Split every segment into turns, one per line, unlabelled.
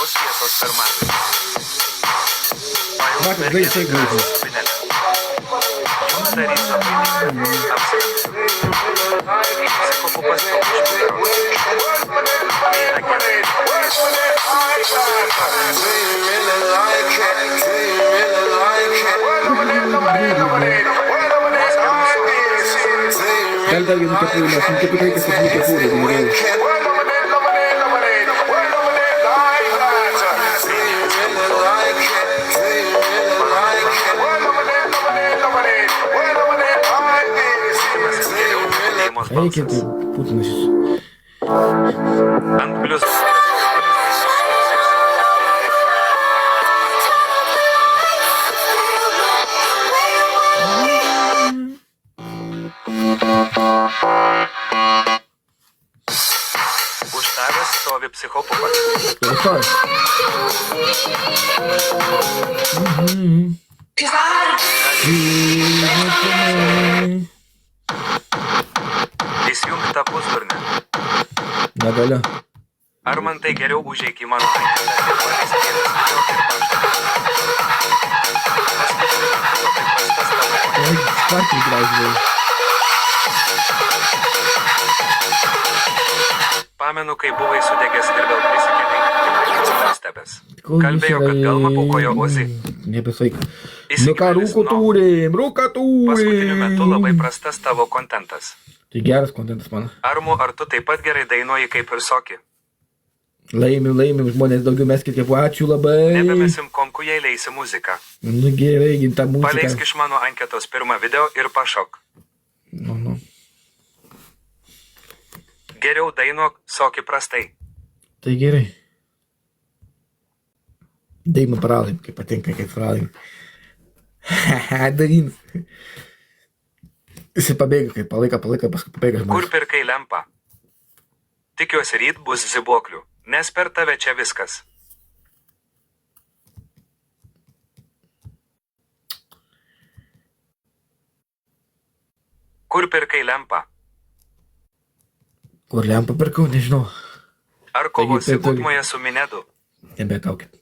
o šviesos per mažai.
Matas, gaisai gražus.
Jums darys labai lengva. Apsimetu. Psichopupas to užbūdavo. Eina gerai.
Gal dar vienu kepurį, nes nu kaip reikia septynių kepurį, nereikia. Reikia, tai Putinas jis.
Ant plius. Už tavęs stovi psichopupas.
Klausa.
Įsijunk tą pusdurnę.
Negaliu.
Ar man tai geriau užeik į mano anketą ir paleis vienas video ir pašta.
Oi, sparčiai gražiai.
Pamenu, kai buvai sudegęs ir vėl prisikėlei. Stebės. Kalbėjo, kad galma paukojo Ozi.
Nebesaik. Nu ką, rūkų turim, rūką
Paskutiniu metu labai
turim.
prastas tavo kontentas.
Tai geras kontentas mano.
Armu, ar tu taip pat gerai dainuoji kaip ir Soki?
Laimim, žmonės daugiau meskit kaip ačiū labai.
Nebemesim komku, jei leisi muziką.
Nu gerai, gimta
Paleisk
muzika.
iš mano anketos pirmą video ir pašok.
Nu.
Geriau dainuok, Soki prastai.
Tai gerai. Daimą pralim, kaip patinka, kaip pralim. Haha, dain. Jisai pabėga, kaip palaika, paskui pabėga
Kur
žmonės.
pirkai lempą? Tikiuosi ryt bus zibuoklių, nes per tave čia viskas. Kur pirkai lempą?
Kur lempą pirkau, nežinau.
Ar kovosi
Taigi, tai-
Gutmoje su Minedu?
Nebekaukit.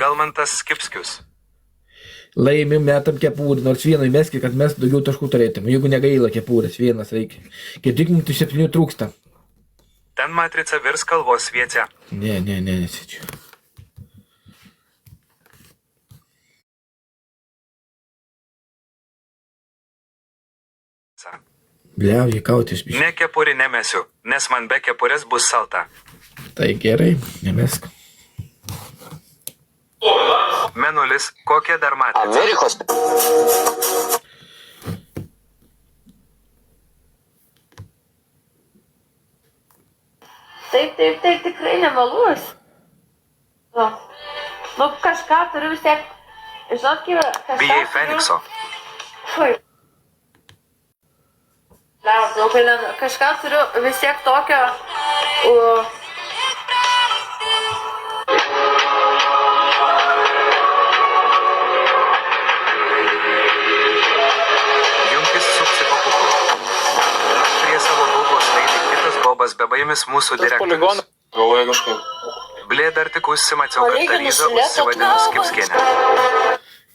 Gal man tas Skipskius?
Laimim, metam kepūrį, nors vieną įmeskit, kad mes daugiau taškų turėtume. Jeigu negaila kepūrės, vienas reikia. Kaip tik mums 7 trūksta.
Ten matrica virs kalvos vietė.
Ne, nesėčiau. Bliauji kautis biškai.
Ne kepurį nemesiu, nes man be kepurės bus salta.
Tai gerai, nemesk.
Menulis, kokia dar matrica?
Amerikos.
Taip, tikrai nemeluos. Nu, kažką turiu vis tiek, žinot, kažką
Bijai Fenikso.
Fui. Kažką turiu vis tiek tokio...
Junkis su psichopupu. Prie savo Google laidį kitas bobas bebaimis mūsų direktorius.
Galvoju kažkaip.
Blė dar tik užsimačiau, kad Taryza užsivadinus Skipskienė.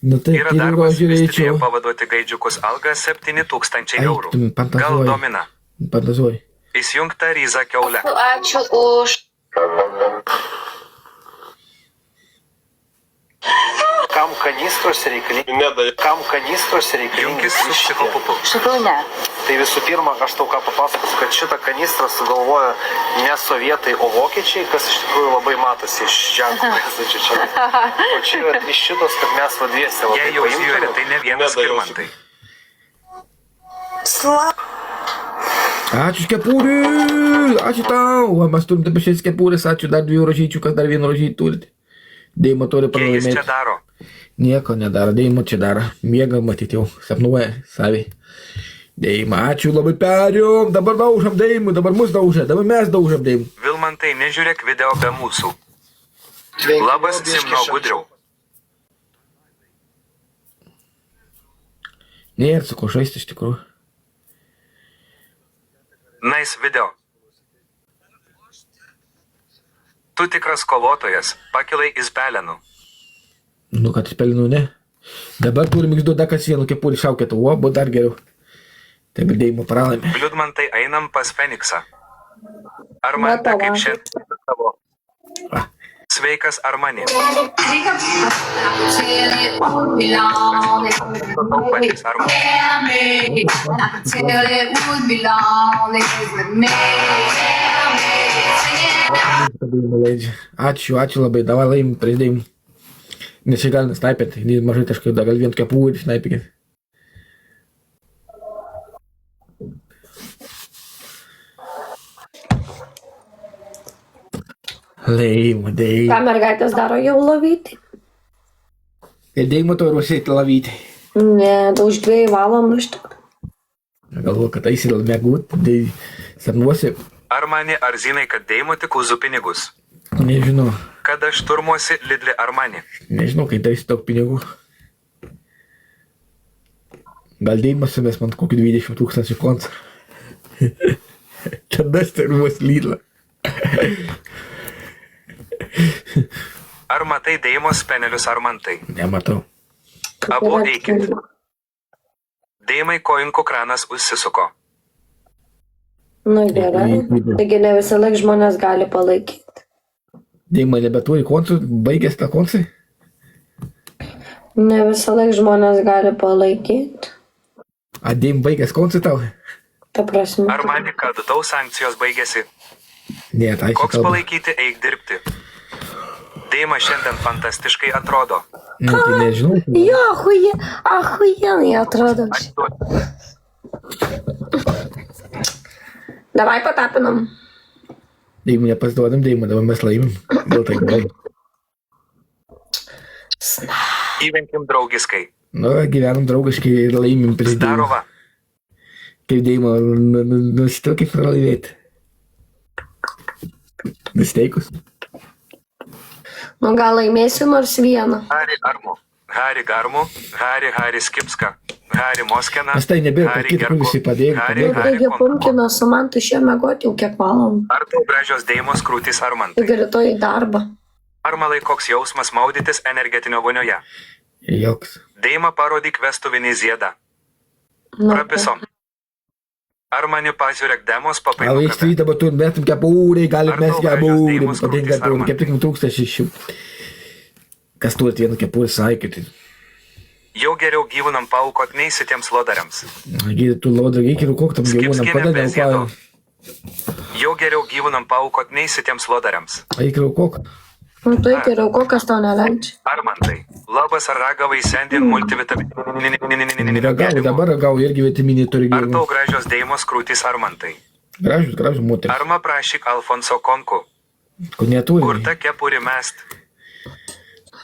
Nu taip,
Yra
tyrimą
darbas
žiūrėčiau.
Mistrėje pavaduoti gaidžiukus algą 7000 eurų.
tu fantazuoji.
Gal domina?
Fantazuoji.
Įsijunk Taryzą kiaulę.
Ačiū už...
Kam kanistros reikalingi? Kam kanistros reikalingi?
Junkis su psichopupu.
Iš tikrųjų ne.
Tai visų pirma, aš tau ką papasakosiu, kad šitą kanistrą sugalvojo ne sovietai, o vokiečiai, kas iš tikrųjų labai matosi iš ženklų, esančių čia. O čia yra 3 šitos, kad mes vadviesi labai
Jei jau žiūri, tai ne vienas skirmantai.
Ačiū kepūrį, ačiū tau. O mes turim dabar 6 kepūrės, ačiū dar 2 rožyčių, kas dar 1 rožytį turite. Deimo turi
Ką jis čia
pralaimėti.
daro?
Nieko nedaro, Deimo čia daro. Miega matyti jau, sapnuoja saviai. Deima, ačiū labai perjom, dabar daužam Deimų, dabar mus daužia, dabar mes daužam Deimų.
Vilmantai, nežiūrėk video be mūsų. Labas, Simno Gudriau.
Nėra su ko žaisti iš tikrųjų.
Nice video. Tu tikras kovotojas, pakilai iš pelenų.
Nu, kad spelinu, ne. Dabar turim išduoda, kas vienu kepurį šaukėtų, o, buvo dar geriau. Tai dėjimo pralaimė.
Liudmantai, einam pas Feniksą. Armante, kaip šiandien tavo. Sveikas, Armani.
Ačiū labai, davai laimim prieš dėjimų. Nes čia gali snaipėti, mažai taškai, dar gal vien kepurį snaipėkit. Leimo, dėjimo.
Ką mergaitės daro jau lavyti?
Ir dėjimo to ruošėti lavyti.
Ne, už 2 valandų iš tikrųjų.
Galvoju, kad eisi mėgut, tai sapnuosi.
Armani, ar žinai, kad dėjimo tik už pinigus?
Nežinau.
Kada šturmuosi Lidli Armani?
Nežinau, kai daisi daug pinigų. Gal dėjimas sumės man kokį 20 000 kontą. Tada šturmuos Lidlą.
Ar matai dėjimo spenelius Armantai?
Nematau.
Abu eikit. Dėjimai koinkų kranas užsisuko.
Nu gerai. Taigi ne visą laiką žmonės gali palaikyti.
Dėjimai nebeturi koncų, baigęs tą koncą?
Ne visą laiką žmonės gali palaikyti.
A dėjim baigęs koncą tau?
Ta prasme.
Armani, kad tau sankcijos baigėsi?
Ne, tai čia
Koks
kalba.
palaikyti, eik dirbti. Dėjima šiandien fantastiškai atrodo.
Nu, tai nežinau.
Jo, ahujenai atrodo. Davai patapinam.
Dėjimų nepasiduodam, dėjimų dabar mes laimim. Dėl tai gerai.
Gyvenkim draugiskai.
Nu, gyvenam draugiškai ir laimim prieš dėjimą.
Zdarova.
Kaip dėjimą, nusitau kaip pralaimėti. Nusteikus.
Nu gal laimėsiu nors vieną.
Hari Armu. Hari Garmu. Hari Skipska. Hari Moskena.
Aš tai nebėjau, kad kitą visi padėjo.
Nu taigi pumpkinas su man tušė mėgoti jau kiek valandų.
Ar tau gražios dėjimos krūtys Armantai?
Taigi rytoj į darbą.
Armalai, koks jausmas maudytis energetinio vonioje?
Joks.
Dėjimą parodyk vestuvinį ziedą.
Nu,
Prapisom. Armani, pažiūrėk demos
A
papainu.
visi dabar turim metam kepurį, galim
Ar
mes
tau gražios
kepurį.
dėjimos
Patinka
krūtys,
turim,
Armantai?
kaip tik 1600. Kas turit vieną kepurį, sakyti.
Jau geriau gyvūnam paaukot neįsitiems lodariams.
Tu laudą reikia ir koktam gyvūnam,
Skipskienė
kodėl
be ziedo.
neaukojau?
Jau geriau gyvūnam paaukot neįsitiems lodariams.
Eik ir aukok.
Nu tai geriau, kokias tau neleidžia.
Armantai, labas ar ragavai šiandien multivitaminį
Ragau, dabar ragau, irgi vitaminį turi
Ar tau
gyvūnų.
gražios dėjimos krūtys Armantai?
Gražus moteris.
Arma prašyk Alfonso Konku.
Ko neturi.
Kur ta kepurį mest?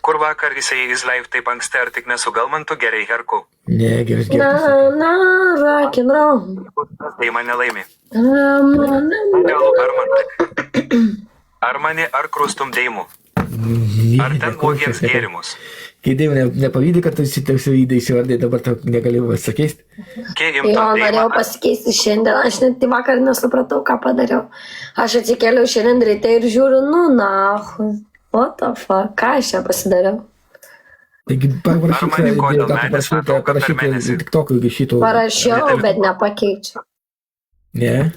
Kur vakar jisai įsleiv taip anksti, ar tik nesugalmantų gerai herku?
Ne, geras
Na,
geras.
na, rock and roll.
Tai mane laimi.
Na.
Gal Armantai. Armani, ar krūstum dėjimų? Ar ten uogiems gėrimus?
Kai dėjau, nepavydė, kad tu įsivydai įsivardai, dabar tau negaliu pasakyti.
Kie
Jo,
imtam
norėjau
dėjimą?
pasikeisti šiandien, aš net vakar nesupratau, ką padariau. Aš atsikėliau šiandien ryte ir žiūriu, nu nahu, what the fuck, ką aš čia pasidariau.
Taigi parašyk,
Armani, kodėl medis nutrauka per
parašyk
mėnesį?
TikTok'ui iki šito.
Parašiau, bet nepakeičiau.
Ne?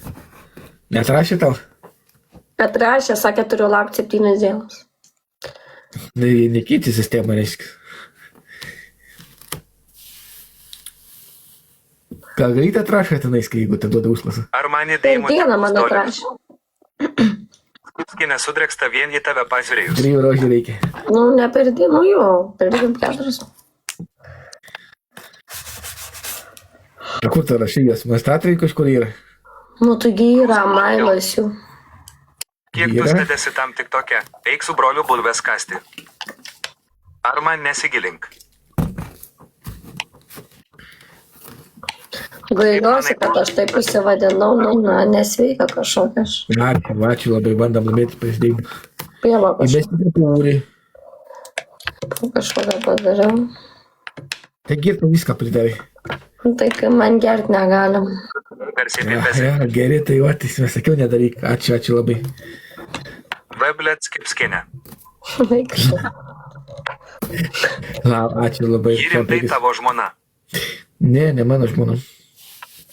Neatrašė tau?
Atrašė, sakė, turiu laukti 7 dienas.
Nekeiti sistemą, reiškia. Gal greit atrašė tenais, kai jeigu ten duoda užklasą?
Armani
Per
dėjimų
dieną man
$3.
atrašė.
Skipskinė sudrėksta vien į tave pažiūrėjus.
3 rožių reikia.
Nu, ne per dieną, nu jo, per 24.
O kur tu rašai jas? Mastatrai kažkur yra?
Nu, taigi yra mailas jų.
Kiek tu
Yra?
stedėsi tam tik tokia? Eik su broliu bulves kasti. Arma, nesigilink.
Gailiuosi, kad aš taip įsivadinau, nu, na, nesveika kažkokias.
Ačiū labai, bandam laimėti prieš dėjimą.
Pieva
Įmesti kepurį.
kažkokią padariau.
Taigi ir tu viską pridarai.
Nu, tai kai man gert negalim.
Garsiai
Ja,
pipėsi.
ja, geri, tai va, tai sakiau nedaryk. Ačiū labai.
Veblets kaip skinė.
Ačiū labai.
Ji rimtai tavo žmona.
Ne mano žmona.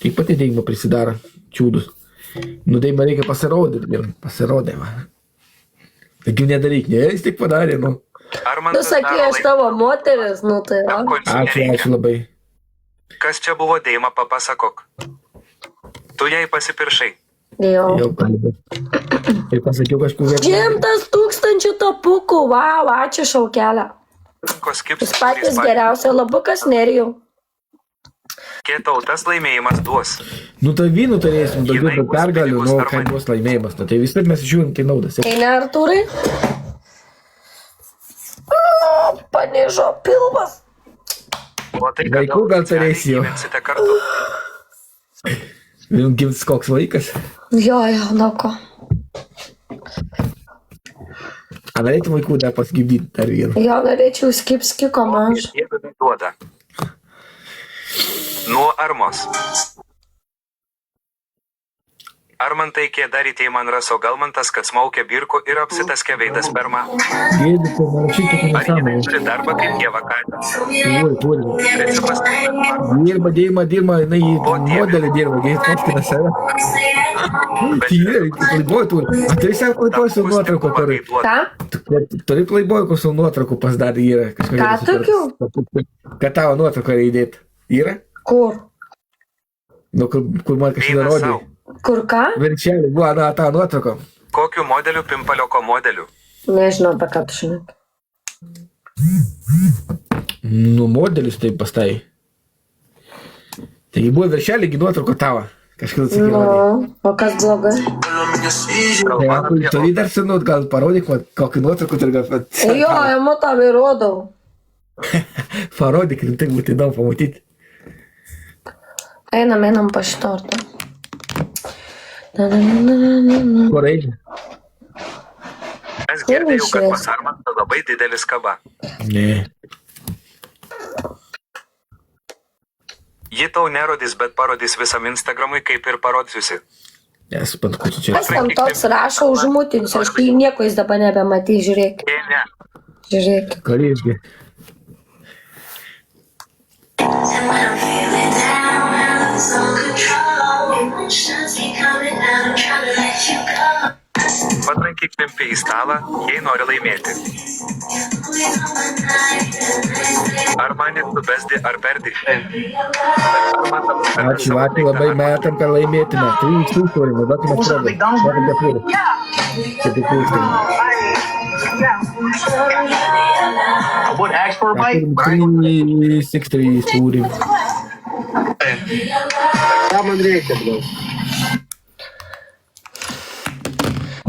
Tik pati Deima prisidaro čiūdus. Nu, Deima reikia pasirodyti. Ir pasirodė, va. Taigi nedaryk, ne, jis tik padarė, nu.
Tu sakai, aš tavo moteris, nu tai va.
Ačiū labai.
Kas čia buvo Deima, papasakok. Tu jai pasipiršai.
Jo.
Jau kalbė. Ir pasakiau kažkur
100,000 topukų, wow, ačiū šaukelę.
Rankos kaip
Jūs patys geriausia, labukas nerijau.
Kietautas laimėjimas duos.
Nu, tai vynų turėsim daugiau
Jinai
per
bus
pergalių,
pinigus
nu,
ar
kai
man?
bus laimėjimas. Nu, tai vis tiek mes žiūrim, tai naudas.
Eina Artūrai? Panižo pilvas.
O tai
Vaikų gal turėsi jau.
gyvensite kartu.
Vėl gims koks vaikas.
Jo, nuo ko.
A norėtum vaikų dar pasgibdyti dar vieną.
Jo, norėčiau skiko maž.
Jėga duoda. Nuo Armos. Armantai kėdarytė man raso galmantas, kad smaukia birku ir apsitaskė veidas sperma.
Gėdė, tai narašyti, kad
Ar jinai
nesąmonė.
turi darbą kaip dieva katė?
Turi.
Principas
Dirba, jinai modelį dirba, jis paskina save. Playboy turi. A turi savo Playboy su nuotrauku turi.
Ką?
Turi Playboy su nuotrauku pasidarė yra.
Ką tokių?
Kad tavo nuotrauką įdėt. Yra?
Kur?
Nu, kur man kažkas
Eina
rodė.
sau.
Kur ką?
Viršelį, buvo, na, tavo nuotrauką.
Kokiu modeliu pimpalioko modeliu?
Nežinau, apie ką tu šiandien.
Nu, modelis taip pastai. Taigi buvo viršelį, nuotrauką tavo. Kažkas atsakė.
Nu, o kas blogai?
Tai turi dar senut, gal parodyk, man, kokį nuotrauką turi gal.
Jo, jam tau įrodau.
Parodyk, rimtai būtų įdomu pamatyti.
Einam pa šitą.
Kur eini?
Aš girdėjau, kad pas Armantą labai didelis kaba.
Ne.
Ji tau nerodys, bet parodys visam Instagramui, kaip ir parodysiusi.
Nesuprantu, kur tu čia.
Kas ten toks rašo, užmutinsiu, aš tai nieko jis dabar nebematys, žiūrėk.
Ne.
Žiūrėk.
Karyšgi.
Patrankyk pimpi į stalą, jei nori laimėti. Ar manit tu besdi ar perdi?
Ačiū labai metam, kad laimėtume. 3 iš tų turime, duokime progą. Duokime progą. Čia tikūstai.
I would ask for a bite.
3, 6, 3 turim.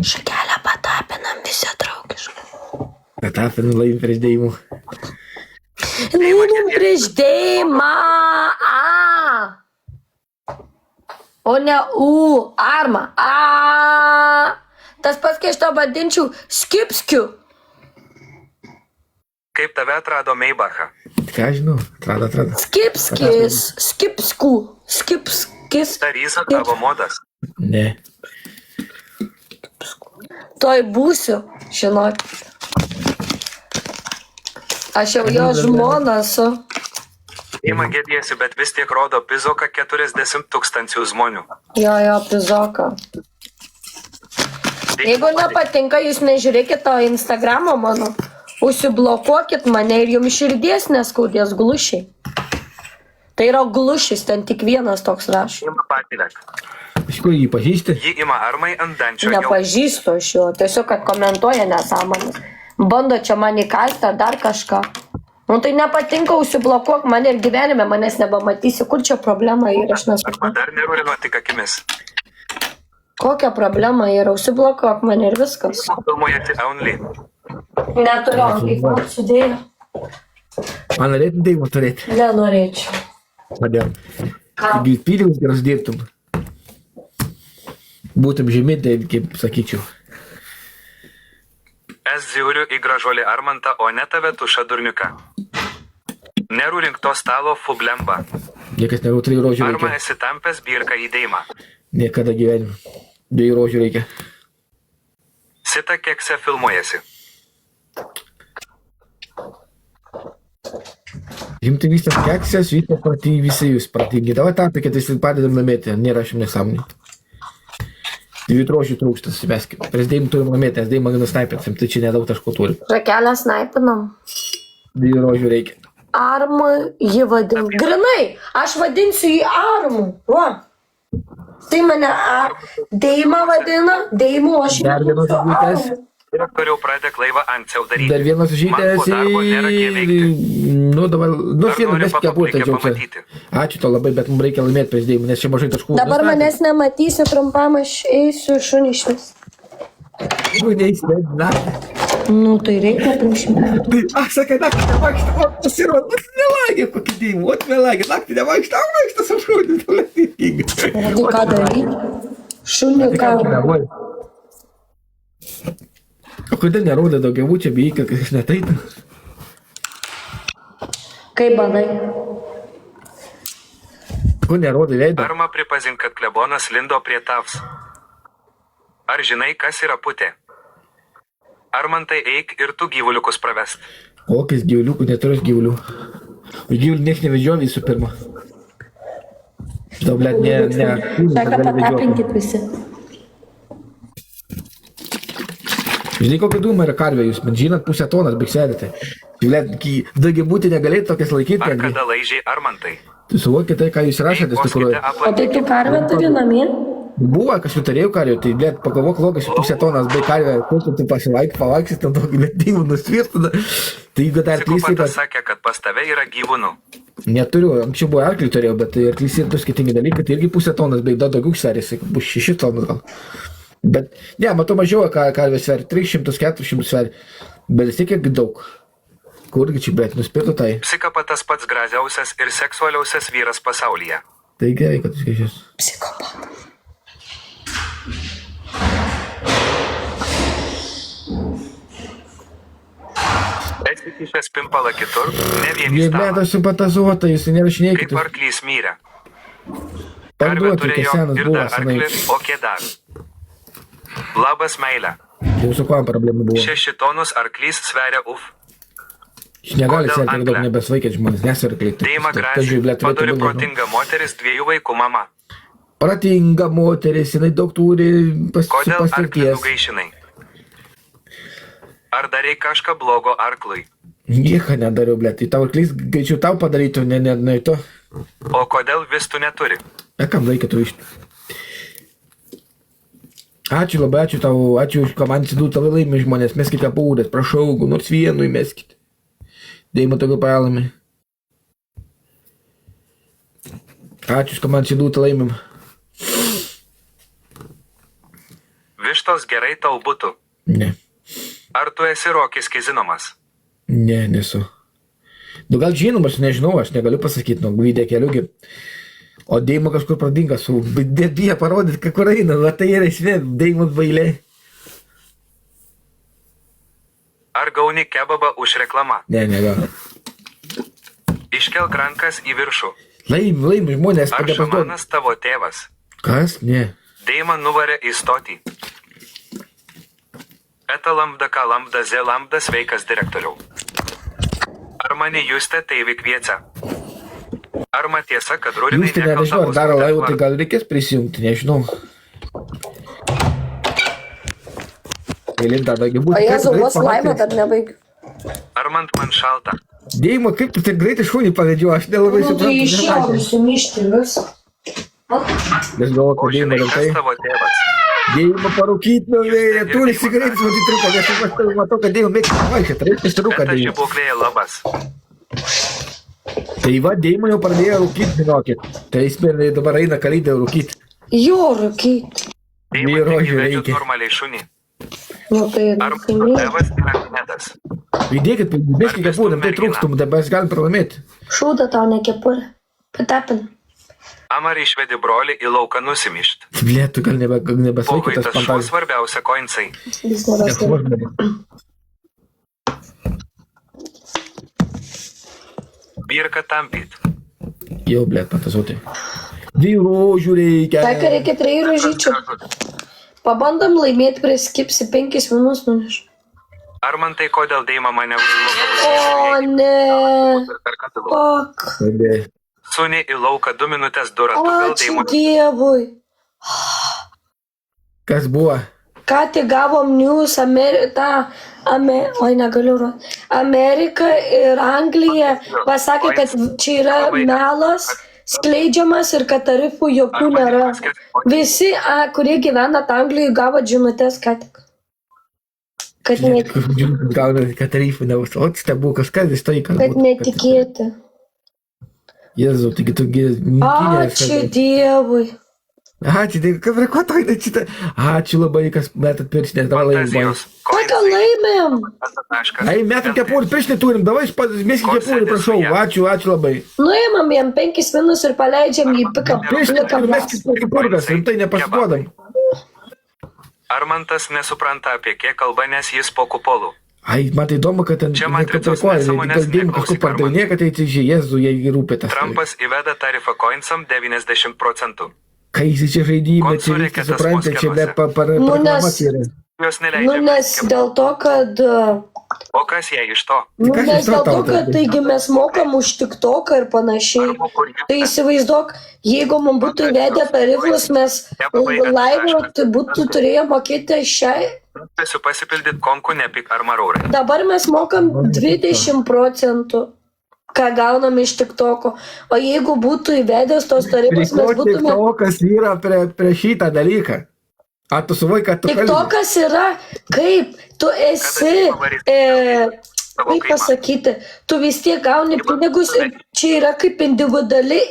Šakelę patapinam visi draugiškai.
Katapinu laim prieš Deimų.
Laimim prieš Deimą. O ne U. Arma. Tas pats, kai aš tau vadinčiau skipskiu.
Kaip tave atrado Meibachą?
Ką žinau, atrado.
Skipskis. Skipskų. Skipskis.
Tarysa tavo modas.
Ne.
Toj būsiu, žinok. Aš jau jo žmona esu.
Ima gėdėsi, bet vis tiek rodo pizoką 40,000 žmonių.
Jo, pizoka. Jeigu nepatinka, jūs nežiūrėkit to Instagramo mano. Užsiblokuokit mane ir jums širdies neskaudės glušiai. Tai yra glušis, ten tik vienas toks rašo.
Ima patilek.
Iš kur jį pažįsti?
Ji ima Armai ant dančio jau.
Nepažįstu aš jo, tiesiog kad komentuoja nesąmonės. Bando čia man įkalti ar dar kažką. Nu tai nepatinka, užsiblokuok mane ir gyvenime manęs nebematysi. Kur čia problema yra, aš
Arma
nesuprantu.
dar nerūrino tik akimis.
Kokia problema yra, užsiblokuok mane ir viskas.
Filmuojate only.
Neturiu, kaip man sudėjo.
Man norėtum Deimų turėti.
Nenorėčiau.
Kodėl? Taigi pinigus geras dirbtum. Būtum žemi, tai kaip sakyčiau.
Es žiūriu į gražuolį Armantą, o ne tave tušą durniuką. Nerūrink to stalo fublemba.
Niekas nerų 3 rožių
Arma
reikia.
esi tampęs birką į Deimą.
Niekada gyvenime. 2 rožių reikia.
Sita kekse filmuojasi.
Jums tai visas keksės, visi jūs pratingi. Davai tą, kad visi padedam laimėti, nėra šiam nesąmonį. Dviejų trošių trūkstas, veskime. Prieš Deimą turim laimėti, nes Deimą gana snaipersim, tai čia nedaug taškų turim.
Rakelę snaipinam.
Dviejų rožių reikia.
Armą jį vadin. Grinai, aš vadinsiu jį Armu. Va. Tai mane Deimą vadina, Deimu, aš jį
Dar vienos
vadinsiu
žvaigždės.
Armu.
Direktoriau pradėk laivą antsiau daryti.
Dar vienas
Man
žytės
po darbo nėra kie veikti.
Nu, dabar, nu,
Ar
vieną
nori
mes kepurę,
reikia
tačiau čia.
pamatyti?
Ačiū to labai, bet mums reikia laimėti prieš Deimą, nes čia mažai taškų.
Dabar manęs nematysi trumpam, aš eisiu šunį išvis.
Nu, neįsėd, na.
Nu, tai reikia priešimti.
Tai, aš sakai, naktį nevaikštą, o pasirodo, nelagė kokį Deimą, o nelagė, naktį nevaikštą, o vaikštą su šūdį, tu lėtingi.
Tai ką daryti? Šunį ką?
O kodėl nerodė daugiabučio beika, kad aš netaitų?
Kaip badai?
Ko nerodė veidą?
Arma pripazink, kad klebonas lindo prie tavs. Ar žinai, kas yra putė? Armantai eik ir tu gyvuliukus pravest.
Kokias gyvuliukų, neturiu gyvulių. Už gyvulių nieks nevedžioja visų pirma. Šitą, blėt,
Saka, patapinkit visi.
Žinai, kokia dūma yra karvė jūs, man žinot, pusę tonas, bet sėdite. Blėt, daugiabutį negalėtų tokias laikyti.
Ar kada laižiai Armantai?
Tu suvokit tai, ką jūs rašėte, iš tikrųjų.
O tai tu karvę turi namie?
Buvo, kažkaip turėjau karvę, tai, blėt, pagalvok logas, pusę tonas, bei karvę, kur tu pavaiksit, ten tokį lėtymų nusvirtų. Tai jeigu dar arklys
Psichopatas sakė, kad pas tave yra gyvūnų.
Neturiu, anksčiau buvo arklį turėjau, bet tai arklys ir du skirtingi dalykai, tai irgi pusę tonas, bei dar daugiau sverėsi, bus 6 tonas gal. Bet, ne, matau mažiau, karvė sveria, 300-400 sveria, bet vis tiek daug. Kurgi čia, blėt, nuspėtų tai.
Psichopatas pats gražiausias ir seksualiausias vyras pasaulyje.
Tai gerai, kad skaičius.
Psichopatas.
Esi kišęs pimpalą kitur, ne vien į
Jie
stalą.
blėt, aš supatazuota, jūs nerašinėkit.
Kaip arklys mirė. Karvė
Parduoti,
turėjo
kas senas
ir
buvo,
dar
senai.
arklį, o kėdar. Labas meilė.
Jau su kuo problemų buvo.
6 tonus arklys sveria uf.
Jis negali
Kodėl
sėti, daug
anglė?
nebesvaikėt žmonės, nesirkliai.
Deima graži, padori protinga moteris, 2 vaikų mama.
Pratinga moteris, jinai daug turi
Kodėl arklį
patirties.
nugaišinai? Ar darai kažką blogo arklui?
Nieko nedariau, blėt, tai tau arklys greičiau tau padarytų, ne to.
O kodėl vis tu neturi?
Kam reikia tu iš. Ačiū labai, ačiū tau, ačiū už komandą atsidūrų, tavai laimi žmonės, meskite būdės, prašau, nors vienu įmeskite. Deima tokiu palami. Ačiū už komandą atsidūrų, laimim.
Vištos gerai tau būtų.
Ne,
Ar tu esi Rokis Kizinomas?
ne, nesu. Nu gal žinomas, nežinau, aš negaliu pasakyti, nu, video keliugi. O Deima kažkur pradinga su, bet jie parodyt, kur eina, va tai yra esmė, Deimos bailė.
Ar gauni kebabą už reklamą?
Ne, gal.
Iškelk rankas į viršų.
Laim, žmonės,
Ar
kada paduoda.
šamanas tavo tėvas?
Kas? Ne.
Deima nuvarė į stotį. Eta lambda K lambda Z lambda sveikas direktoriau. Ar mane Justė Teivi kviečia? Ar man tiesa, kad Rūrinai
Jūs tai nežinau, ar daro laivų, tai gal reikės prisijungti, nežinau. Gailint dar daugiau
O
būti.
Jėzau, vos laimę dar nebaigiu.
Ar man šalta?
Deima, kaip tu taip greitai šunį pavedžiu, aš nelabai
Nu, tai išėjau sumišti visą.
Aš galvoju,
O
kad Deima
žinai, kas
rimtai.
tavo tėvas?
Deima parūkyt, nu, turi cigaretės, matai truko, nes aš matau, kad Deima mėgsta vaikščioti, reikia truką
Eta
Deima.
žibuoklėje labas.
Tai va, Deima jau pradėjo rūkyti, žinokit. Tai jis dabar eina kalydė rūkyti.
Jo, rūkyt.
Deima
Nei rožių
tik vedžiu
reikia.
normaliai šunį.
Nu, tai
Ar
tai
mano
mėg.
tėvas yra nedas?
Įdėkit, bėskite būdam, tai trūkstum, dabar mes galim pralaimėti.
Šūda tau nekepurė. Patapin.
Amar išvedi brolį į lauką nusimišt.
Blė, tu gal
Po
nebesvaikytas
vaitas šuo
pantalės.
svarbiausia koinsai.
Jis nebesvaikia.
Birka tampyt.
Jau, blė, pantasuotai. 2 rožių reikia.
Saka, reikia 3 rožyčių. Pabandom laimėti prieš skipsi 5 minus nuneš.
Armantai, kodėl Deima mane užblokavo?
O ne. Fuck.
Suni į lauką 2 minutės durą, tu gal
Ačiū
Deimų.
Dievui.
Kas buvo?
Ką tik gavom news, oi negaliu rodyti. Amerika ir Anglija pasakė, kad čia yra melas skleidžiamas ir kad tarifų jokių nėra. Visi, kurie gyvena Anglijoje, gavo žinutės, kad
Gauna, kad tarifų nebus. O stebuklas, kas jis tai kalba?
kad netikėti.
Jėzau, taigi tu
Ačiū Dievui.
Ačiū, tai ko to įdėčite? Ačiū labai, kas metat pirštinės, davai laimim.
Fantazijos.
Kokią laimėm?
Ai, metam kepurį, pirštinį turim, davai mėsim kepurį, prašau. Ačiū labai.
Nuėmam jam 5 minus ir paleidžiam jį pikam.
Pirštinį turim, mėsim kepurgas, rimtai nepasiduodam.
Armantas nesupranta, apie kiek kalba, nes jis po kupolų.
Ai, man tai įdomu, kad ten
Čia matricos
nepatrikoja,
nesąmonės
kad dėm kažkur
neklausyk,
pardavinė, kad tai Jėzų, jei rūpėtas.
Trumpas įveda tarifą coinsam 90%.
Kai jis čia žaidimą, čia
Konsulė
viską
kietas
supranta, čia be
nes-
yra.
Jos
Nu,
neleidžia.
nes dėl to, kad...
O kas jai iš to?
Nu,
kas
nes
iš to
dėl to,
tau
kad
tada?
taigi mes mokam už TikToką ir panašiai. Tai įsivaizduok, jeigu mums būtų įvedę tarifus, mes laivą tai būtų turėję mokėti šiai.
Tiesiu pasipildyti konkų nepik ar maraurai.
Dabar mes mokam 20%, ką gaunam iš TikToko. O jeigu būtų įvedęs tos tarifus, mes būtume...
TikTokas yra prie šitą dalyką. A, tu suvai, kad tu kalbi.
TikTokas yra kaip tu esi, kaip pasakyti, tu vis tiek gauni pinigus ir čia yra kaip individuali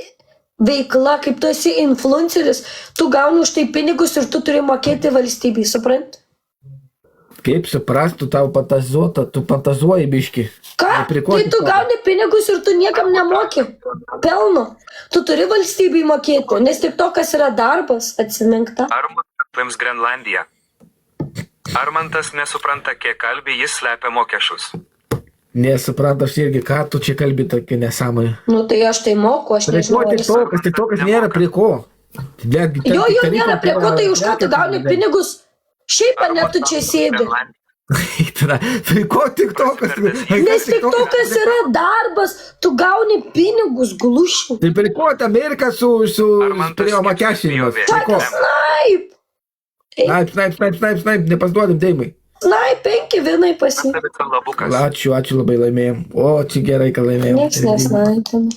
veikla, kaip tu esi influenceris, tu gauni už tai pinigus ir tu turi mokėti valstybei, suprant?
Kaip suprastų tau fantazuota, tu fantazuoji biški.
Ką? Tai tu gauni pinigus ir tu niekam nemoki. Pelno. Tu turi valstybei mokėti, nes TikTokas yra darbas, atsimink tą.
Armantas apims Grenlandiją. Armantas nesupranta, kiek kalbi, jis slepia mokesčius.
Nesupranta, aš irgi, ką tu čia kalbi tokia nesąmonė.
Nu tai aš tai moku, aš
Prie ko
nežinau.
TikTokas nėra prie ko.
Jo, nėra prie ko, tai už ką tu gauni pinigus? Šiaip, ne, tu čia sėdi.
Tai ko TikTokas?
Nes TikTokas yra darbas, tu gauni pinigus glušiai.
Tai prie ko Amerika su turėjo mokesčius?
Snaip!
Snaip, nepasduodam Deimai.
Snaip, 5 vinai pasi.
Ačiū labai laimėjom. O, čia gerai, kad laimėjom.
Niekas nesnaipina.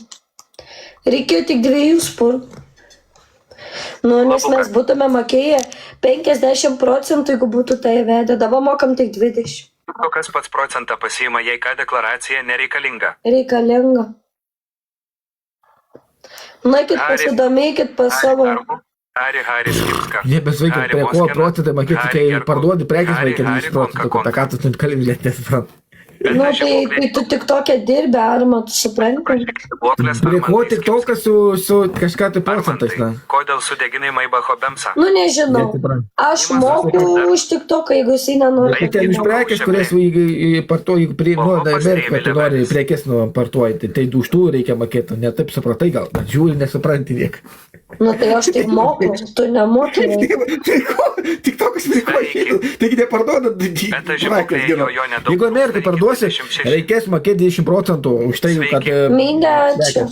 Reikėjo tik 2 spurtų. Nu, nes mes būtume mokėję 50%, jeigu būtų tai įvedę. Dabar mokam tik 20%.
Kokias pats procentą pasiima, jei ką deklaracija nereikalinga?
Reikalinga. Nueikit pasidomėkit pas savo.
Haris Kipska.
Nebesveikia, prie ko procentai mokėti, kai parduodi prekės vaikai 20%, tą ką tu kalbi, net nesuprantu.
Nu, tai tu tik tokia dirbi, Arma, tu supranti?
Prie ko TikTokas su kažką tai procentais, na?
Kodėl sudeginai Maibacho Bemsą?
Nu, nežinau. Aš moku už TikToką, jeigu jisai nenori.
Tai ten iš prekės, kurias partuoji, Ameriką tu nori prekės partuoji, tai už tų reikia mokėti, ne taip supratai gal, žiūri, nesupranti niek.
Nu, tai aš taip moku, tu nemoki.
TikTokas prie ko išėtų, taigi neparduoda prekės, jeigu Amerikai parduosi, reikės mokėti 20% už tai, kad...
Mindačiu.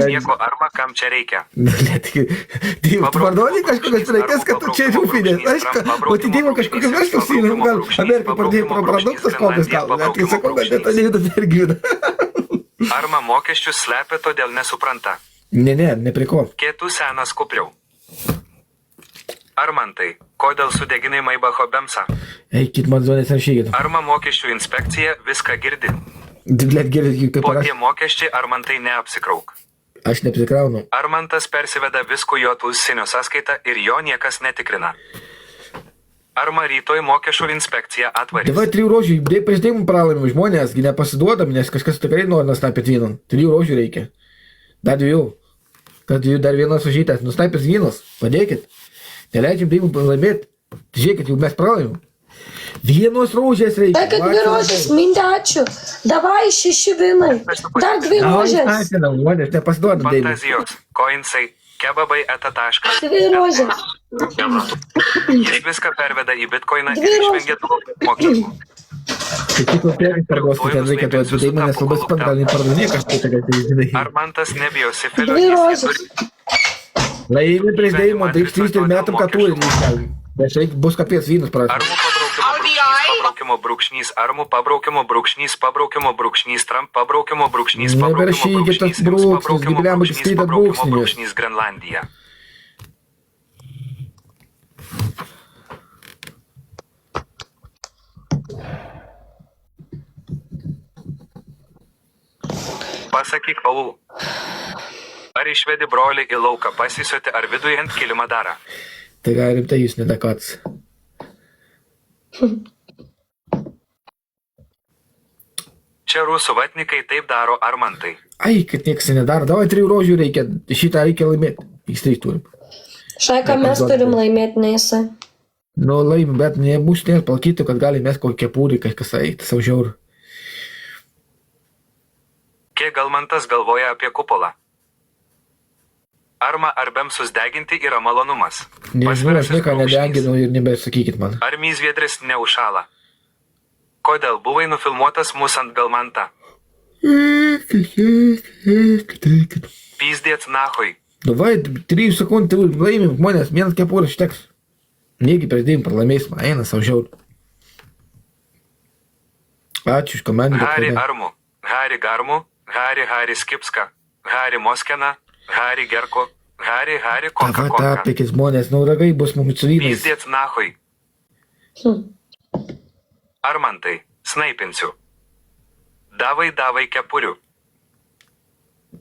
Nieko arba kam čia reikia.
Tu parduodi kažkokias prekės, kad tu čia rūpinės, aišku, o atidėjimo kažkokias verslas, gal Amerikai pardėjo produktas kokias gal, net kai sakau, kad tai neįdomu irgi vida.
Arma mokesčius slepia, todėl nesupranta.
Ne prie ko.
Kietų senas kupriau. Armantai, kodėl sudeginai Maibacho Bemsą?
Eikit man zonės rašykit.
Arma mokesčių inspekcija viską girdi.
Let girdi, kaip
Po
parašė.
tie mokesčiai Armantai neapsikrauk.
Aš neapsikraunu.
Armantas persiveda visko jo užsienio sąskaitą ir jo niekas netikrina. Arma rytoj mokesčių inspekcija atvarys.
Davai 3 rožių, prieš tai mums pralaimim žmonės, nepasidduodam, nes kažkas tikrai nori nusnaipėti vyną. 3 rožių reikia. Dar 2. Kad dar vienas užžytas, nusnaipės vynas, padėkit. Neleidžiam Deimui laimėti. Žiūrėkit, jau mes pralaimim. 1 rožės reikia.
Tai kad 2 rožės, mindačiu. Davai 6 vinai. Dar 2 rožės.
Nepasiduodam Deimui.
Fantazijos, koinsai, Kebabai etataškas.
2 rožės.
Jis viską perveda į bitkoiną ir
Dvi
išvengia daug mokymų.
Tai tik nupirkti parduoti, ten reikia to atsidėjimą, nes labai spat gal nepardavinė kažko, tai žinai.
Armantas nebijo sifilio.
2
jis
rožės.
neturi-
Laimi prieš dėjimą, tai 3 metų, kad turi. Nes reikia bus kapės vynus prašau.
Armų pabraukimo brūkšnys, Trump pabraukimo brūkšnys,
Neberšykit tas brūkšnis, gyvenam skaitat brūkšnis.
brūkšnys Grenlandija. Pasakyk, Paul. Ar išvedi brolį į lauką pasisioti, ar viduje ant kilimą darą?
Tai gal rimtai jūs nedakats.
Čia rusų vatnikai taip daro, Armantai.
Ai, kad nieks nedaro. Davai 3 rožių reikia. Šitą reikia laimėti. X3 turim.
Šaika, mes turim laimėti, neįsai.
Nu, laimi, bet nebus nėra palkytų, kad gali mes kokią kepūrį, kažkas eiti, savo žiaurų.
Kiek Galmantas galvoja apie kupolą? Arma ar bemsus deginti yra malonumas?
Nežinau, aš nieko
Pasvirasis
nedeginu ir nebesakykit man.
Ar myzviedris neužšąla? Kodėl buvai nufilmuotas mūsų ant Galmantą? Pyzdėt nahui.
Davai, 3 sekundžių laimim, žmonės, vienas kepūrį užteks. Negi prieš dėjim pralaimėsim, eina savo žiaurų. Ačiū iš komandų.
Hari Armu, Hari Garmu, Hari Skipska, Hari Moskena, Hari Gerko, Hari Konka
Tava
Konka.
tapėkit žmonės, nu ragai bus mums su vynais.
Pyzdėt nahui. Armantai, snaipinsiu. Davai kepurių.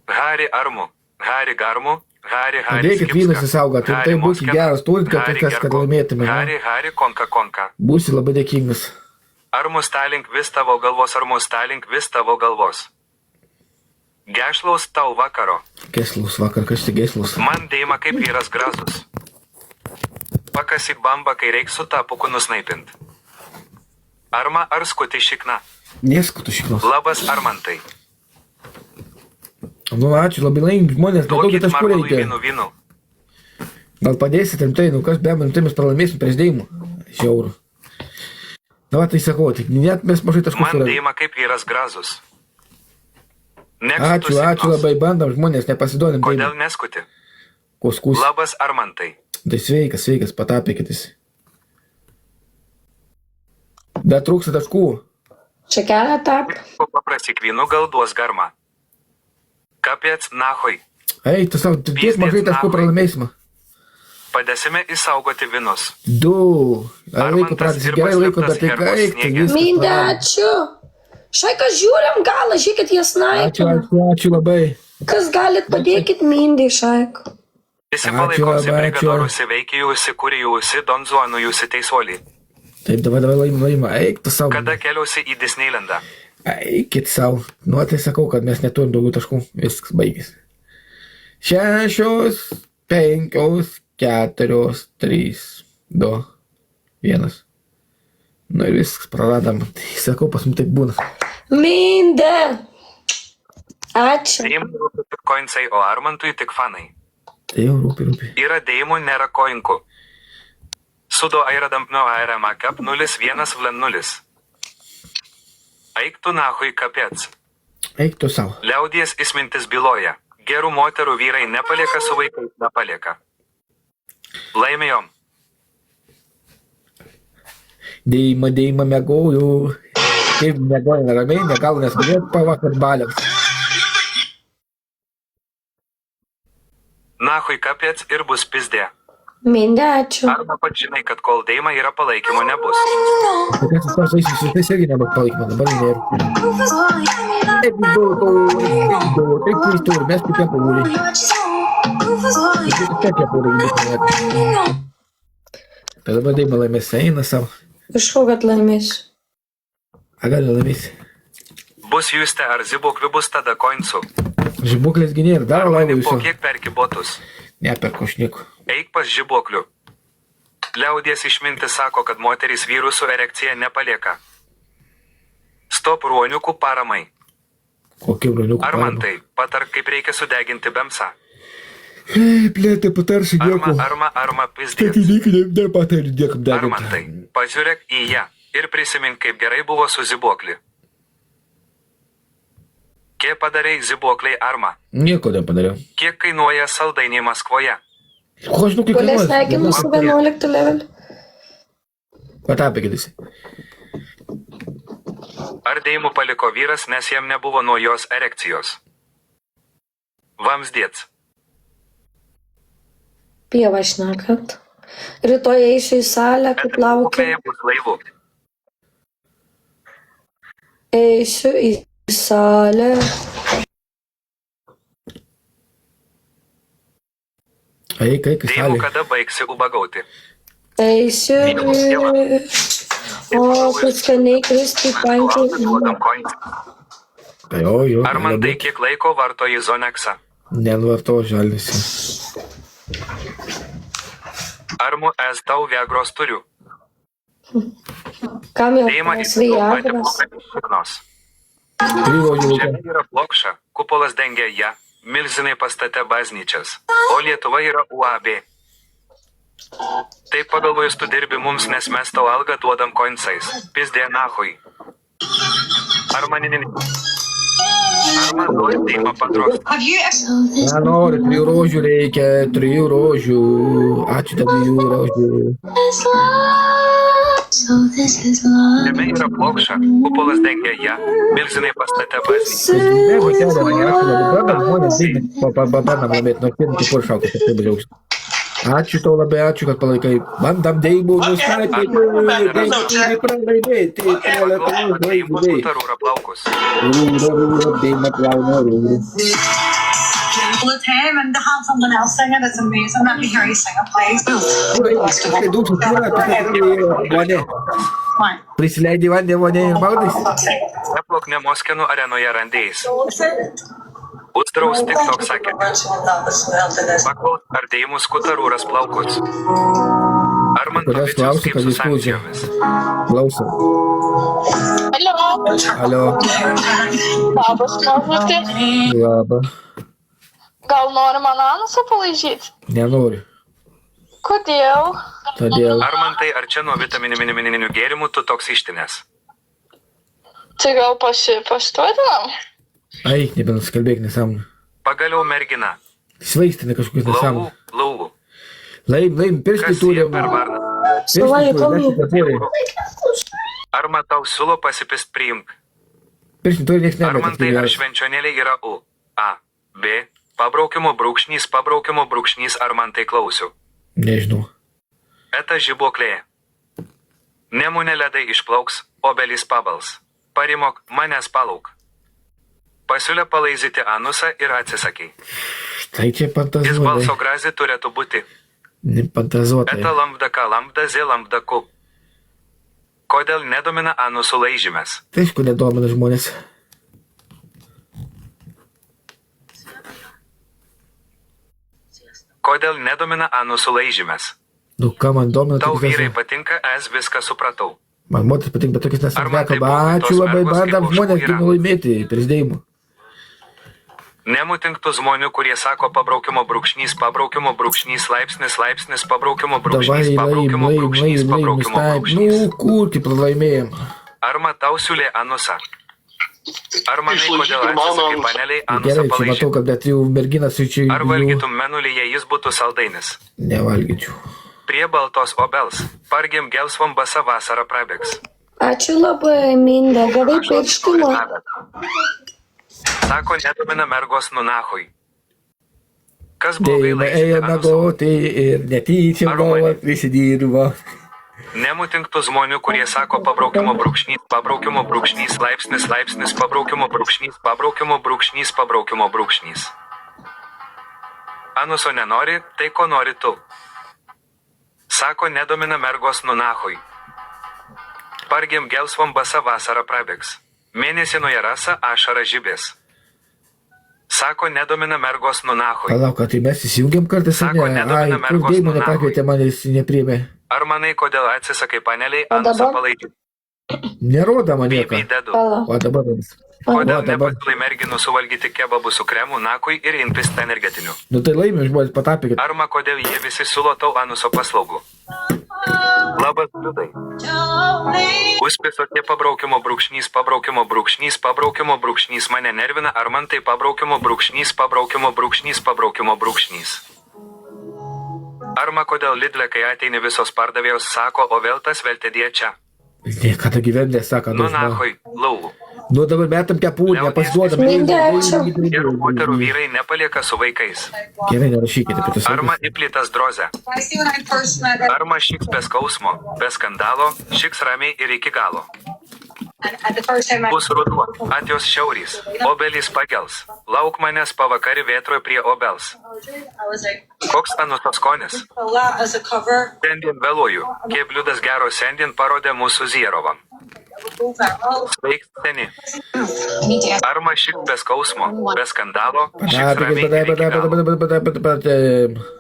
Hari Armu, Hari Garmu, Hari
Padėkit vynus įsaugot, ir tai būkit geras, turit, kad kažkas, kad laimėtume.
Hari Konka.
Būsi labai dėkingas.
Armu Stalink vis tavo galvos, Armu Stalink vis tavo galvos. Gešlaus tau vakaro.
Geslaus vakar, kas tai geslaus?
Man deima kaip vyras grazus. Pakasyk bamba, kai reiks su tapuku nusnaipint. Arma ar skuti šikna.
Neskutu šiknos.
Labas Armantai.
Nu, ačiū, labai laimim žmonės, nedaug
Duokit
taškų
Marmalui
reikia.
vynų.
Gal padėsit rimtai, nu kas be abejo, tai mes pralaimėsim prieš dėjimą. Žiauru. Na, va, tai sakau, tik net mes mažai taškų
Man
suradom.
deima kaip vyras grazus.
Ačiū labai, bandom žmonės, nepasiduodam
Kodėl
dėjimą.
neskuti?
Kuskus.
Labas Armantai.
Tai sveikas, patapėkit visi. Bet trūksta taškų.
Čia kelia tap.
Paprasyk vynų, gal duos garma. Kapėts nahui.
Ei, tu savo, tiek mažai taškų pralaimėsim.
Padėsime įsaugoti vynus.
2. Ar laiko
Armantas
pradės
ir
gerai laiko, bet tai
paslėptas
kaip, tai
herbos
viskas.
Mindė,
praradom.
ačiū. Šaika, žiūrim galą, žiūrėkit, jie snaipina.
Ačiū labai.
Kas galit padėkit Mindai, Šaika.
Visi
Ačiū
palaikosi
labai,
brigadorusi, veikijusi, kūrijusi, donzuonujusi teisuolį.
Taip, davai laimim. Eik, tu savo.
Kada keliausi į Disneylandą?
Eikit savo. Nu, tai sakau, kad mes neturim daugiau taškų. Viskas baigėsi. 6, 5, 4, 3, 2, 1. Nu ir viskas praradam. Tai sakau, pas mums taip būna.
Mindė. Ačiū.
Dėjimų rūpi tik koinsai, o Armantui tik fanai.
Tai jau rūpi.
Yra dėjimų, nėra koinkų. Sudo airadampno airama kap 01 vlen 0. Eik tu nahui kapėts.
Eik tu savo.
Liaudies įsmintis byloja. Gerų moterų vyrai nepalieka, su vaikais nepalieka. Laimėjom.
Dėjimą mėgauju. Kaip mėgauju ramiai, negal neskubėt pavakar baliams.
Nahui kapėts ir bus pizdė.
Mindė, ačiū.
Arba pat žinai, kad kol deima yra palaikymo nebus.
Tai kas tos vaisius irgi nebus palaikymo, dabar nėra. Taip, taip keistų, mes tik kepūrį. Tik kepūrį. Tai dabar dėjimą laimės eina savo.
Iš ko, kad laimėsiu?
A gali laimėsi.
Bus juste ar zibukliu bus tada koinsų.
Žibuklės gynė ir dar laimė
Po
jūsų.
kiek perki botus?
Neperku aš nieko.
Eik pas žibuoklių. Liaudies išmintis sako, kad moterys vyrų su erekcija nepalieka. Stop ruoniukų paramai.
Kokie broliukų.
Armantai, patark, kaip reikia sudeginti bemsą.
Plėtai patarsi nieko.
Arma pizdėt.
Statyk, nepatari niekam
Armantai,
deginti.
pažiūrėk į ją ir prisimink, kaip gerai buvo su zibuokliu. Kiek padarei zibuokliai Arma?
Nieko nepadariau.
Kiek kainuoja saldainiai Maskvoje?
Ko aš žinau, kaip
Gulės sveikinu su 11 level.
Patapė kėdėsi.
Ar Deimų paliko vyras, nes jam nebuvo nuo jos erekcijos? Vamsdėts.
Pieva šnekat. Rytoj eisiu į salę, kaip laukiu.
Upėje bus laivu.
Eisiu į salę.
Eik,
Deimų
salė.
kada baigsi ubagauti?
Eisiu į... O, kad skaniai kristi pankiai.
Duodam koins.
Jo,
Armantai, kiek laiko vartoji Zoneksą?
Nenuvarto žalėsi.
Armu es tau Viagros turiu?
Kam jau
Deima
pas Viagras?
įsivaizduoti.
3 žodžių
Žemė
reikia.
yra plokščia, kupolas dengia ją, milžinai pastate bažnyčias, o Lietuva yra UAB. Taip pagalvojus tu dirbi mums, nes mes tau algą duodam koinsais. Pizdė nahui. Arma nori Deimą padros.
Have you
Nenori, 3 rožių reikia, 3 rožių. Ačiū, 3 rožių.
Žemė yra plokščia, kupolas dengia ją, milžinai pastate bažnyčias.
Jeigu kelią mane, ačiū labai, bandam žmonės dėmė, bandam laimėti, nuo pirmų tik šaukas, kad tai bliaus. Ačiū tau labai, ačiū, kad palaikai. Bandam Deimų nustatyti, Deimų turi pralaimėti,
Deimų skutarų plaukus.
Deimą plauna rūrų.
with him and to have someone else sing it? It's amazing. Let me hear you sing it, please.
Kai daug vonė.
Fine.
Prisileidai vandenį vonė ir maudais.
Neplok Nemoskenu arenoje randėjais. Uždraus TikTok sakė. Paklaus, ar Deimų skutarūras plaukus. Ar man
Kodėl
pavydžius
klausi,
kaip
kad
su
jis klausė?
sankcijomis?
Klausom.
Alio,
Alio.
labas, mažutė.
Labą.
Gal nori man anusą palaižyti?
Nenoriu.
Kodėl?
Todėl.
Ar man tai, ar čia nuo vitamininių gėrimų tu toks ištinės?
Tai gal pasituodinam?
Eik, nebenuskalbėk nesąmonę.
Pagaliau mergina.
Svaistina kažkokius nesąmonę.
Lauvų.
Laim, pirštai
Kas jie
turi.
per varną?
Suvai, kalbų.
Ar matau siūlo pasipist priimk?
Pirštai turi nieks
Ar
nemeta.
man tai, ar švenčionėlė yra U, A, B, pabraukimo brūkšnys, ar man tai klausiu?
Nežinau.
Eta žibuoklė. Nemune ledai išplauks, obelys pabals. Parimok, manęs palauk. Pasiūlė palaizyti anusą ir atsisakai.
Štai čia
Jis
fantazuotai.
balso grazė turėtų būti.
Fantazuotai.
Eta lambda ka lambda z lambda ku. Kodėl nedomina anusų laižymės?
Tai aišku, nedomina žmonės.
Kodėl nedomina anusų laižymės?
Nu, ką man domina,
Tau
tokius
vyrai
nesąmonės.
patinka, es viską supratau.
Man moteris patinka, bet tokius
Ar man tai
nesąmonės.
buvo
Ačiū
tos
labai,
mergos,
bandam
kaip
žmonės
ožkų yra?
gina laimėti prisidėjimų.
Nemutinktų žmonių, kurie sako pabraukimo brūkšnys, laipsnis, pabraukimo
Davai,
brūkšnys, pabraukimo
nustaip.
brūkšnys.
Nu, kur kaip pralaimėjom.
Ar matau siūlė anusą? Ar manai, kodėl atsisakai paneliai anusą
Gerai, čia matau,
palaižyti?
kad bet jau merginas čia
Ar valgytum menulį, jei jis būtų saldainis?
Nevalgyčiau.
Prie baltos obels. Pargim gelsvom basa vasara prabėgs.
Ačiū labai, Mindė. Gavai pirštimą.
Sako, nedomina mergos nunahui. Kas blogai
Deima
laižyti
ėjo
anusą?
nagoti ir netyčia
Ar
galva
mane?
prisidirbo.
Nemutinktų žmonių, kurie sako pabraukimo brūkšnys, laipsnis, pabraukimo brūkšnys. Anuso nenori, tai ko nori tu. Sako, nedomina mergos nunahui. Pargim gelsvom basa vasara prabėgs. Mėnesį nuo rasa ašara žibės. Sako, nedomina mergos nunahui.
Palauk, kad tai mes įsijungiam kartais, ar
Sako,
ne?
nedomina
Ai, kur
mergos
Deimų
nunahui.
nepakvietė, man jis nepriėmė.
Ar manai, kodėl atsisakai paneliai
O
anusą
dabar?
palaidyti?
Neroda man nieko.
Bibi dedu.
Pala.
O dabar
Kodėl
Va, dabar.
nepasiūlai merginų suvalgyti kebabų su kremu, nakui ir inpist energetiniu?
Nu tai laimė žmonės patapė, kad...
Arma, kodėl jie visi siūlo tau anuso paslaugų? Labas, liudai. Užpisotie pabraukimo brūkšnys mane nervina, ar man tai pabraukimo brūkšnys. Arma, kodėl Lidle, kai ateini visos pardavėjos, sako, o vėl tas veltėdė čia.
Ką ta gyvenė sako,
Nu, nahoj, laulu.
Nu dabar metam kepūrį, nepasiduodam.
Ir moterų vyrai nepalieka su vaikais.
Gerai, nerašykite apie tas.
Arma įplytas drozę.
I see when I first met her,
Arma šiks be skausmo, be skandalo, šiks ramiai ir iki galo.
and the first time I
Bus ruduo, atjos šiaurys, obelys pagels. Lauk manęs pavakari vėtroj prie obels.
I was like,
Koks anuso skonis?
a lot as a cover.
Šiandien vėluoju. Kėbliudas gero šiandien parodė mūsų Zierovam. Sveik, seni.
I need to ask.
Arma šik be skausmo, be skandalo, šiks ramiai ir iki galo.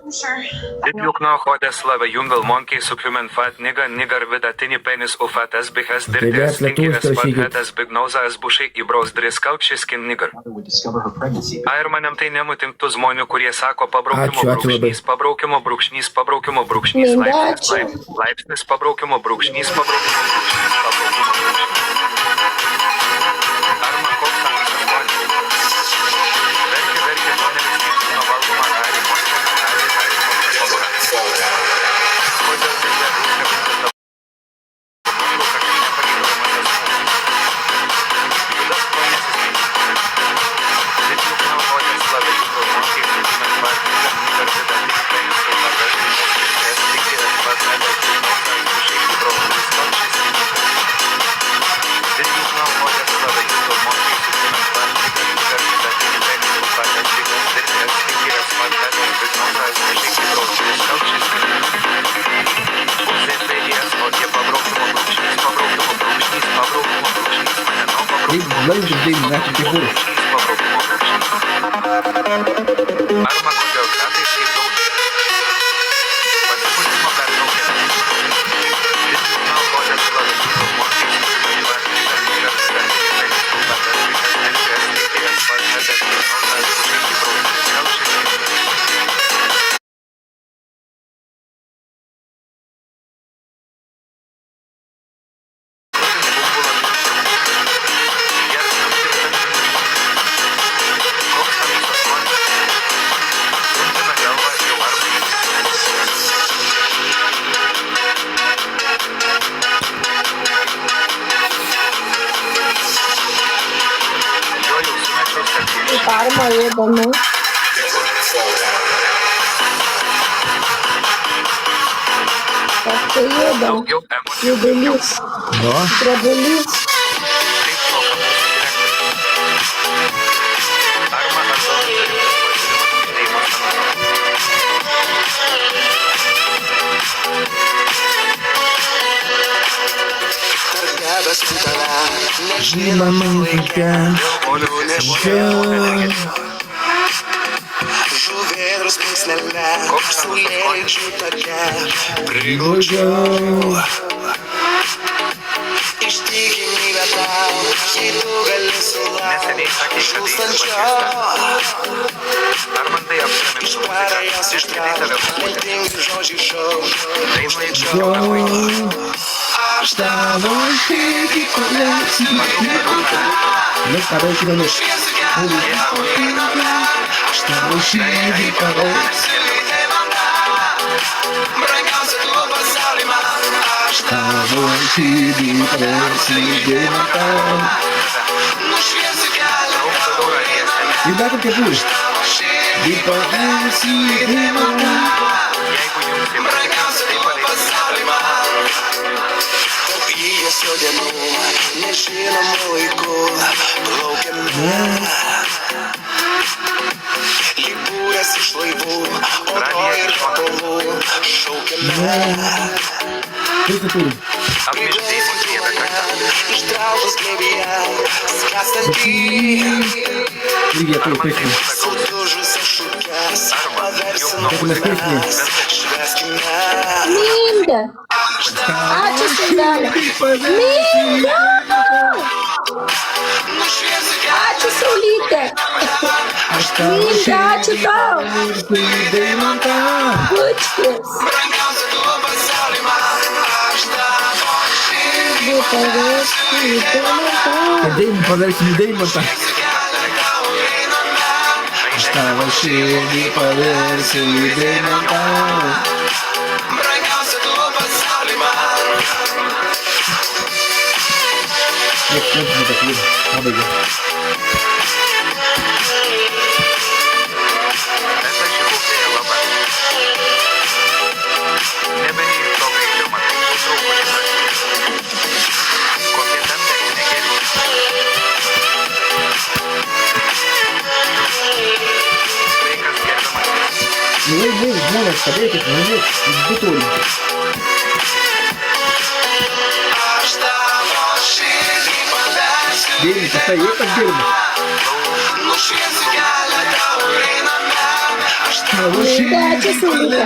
Sure.
Didliukno hodės lave jungal monkiai supplement fat nigar vidatinį penis ufatas bihes dirtės linkirės fathetas bignozas bušai įbraus driskalkšis kin nigar. Ir maniam tai nemutimtų žmonių, kurie sako pabraukimo brūkšnys, laipsnis pabraukimo brūkšnys. Arma koks anuso skonis? Verkė, moneris kaip nuo valgoma gali, Kodėl Lidle užkabinta tavo Judas klonėsi Didliukno hodės lave jungal monkiai supplement fat nigar vidatinį penis ufatas bihes linkirės fathetas bignozas bušai įbraus driskalkšis kin nigar. Didliukno hodės lave jungal monkiai supplement fat nigar vidatinį penis ufatas bihes linkirės fathetas bignozas bušai įbraus driskalkšis kin nigar. ZPS, o tie pabraukimo brūkšnys, mane nuo pabraukimo brūkšnys. Arma, kodėl kratais kaip daug? Pasipūtimo pertraukė. Didliukno hodės lave jungal monkiai supplement fat nigar vidatinį penis ufatas bihes linkirės fathetas bignozas bušai įbraus driskalkšis kin nigar.
Arma įdomu. Kas tai įdomu?
Daugiau emocijų.
Judulys.
Nu,
Drebulys.
Taip šoka mūsų direktorius. Arma atgal
Žuvėdros plunksnele, saulėlydžių take,
priglaudžiau.
ištikimybė tau, jei tu gali
Neseniai sakė, kad
žūstančio.
Ar man tai apsiramins su
Prarajas
muzika?
ištrauk, lemtingi žodžiai šau, aš tavo širdį paliksiu.
Nes ką daug įdomu.
Aš tavo širdį paliksiu. Brangiausia tu pasaulį man, aš
Tavo širdį prasidė man.
nušviesiu kelią.
Ir dar kokia bus. Ir prasidė man.
Jeigu jums tai
Brangiausia tu
pasaulį
pasaulį man. Tarp įvesio dienų, nežinomų laikų, plaukiame. Lyg būrės iš laivų, odo ir spalvų, šaukiame.
Kaip tu turi?
apmišdėjimo vieną kartą.
Ištrauktas glėbyje, skęstantį,
Irgi jie turi pėsnį.
sudužusias šukes, paversime
Kaip mes pėsnį?
švęskime.
Linda. Ačiū, Sindele. Linda. Ačiū, Saulytė. Myli, ačiū tau. Bučkis.
Paversim į Deimantą. Aš tavo širdį paversiu į Deimantą.
Eta žibukėje laba. Nebenėjai to greičio matai, trūkulis. Kokie ten techninė geri. Sveikas gerbiamas.
Žmonės, padėkit, būtūlį. Deimantas, tai jėkas dirba. Tavo širdį
Ačiū, Saulytė.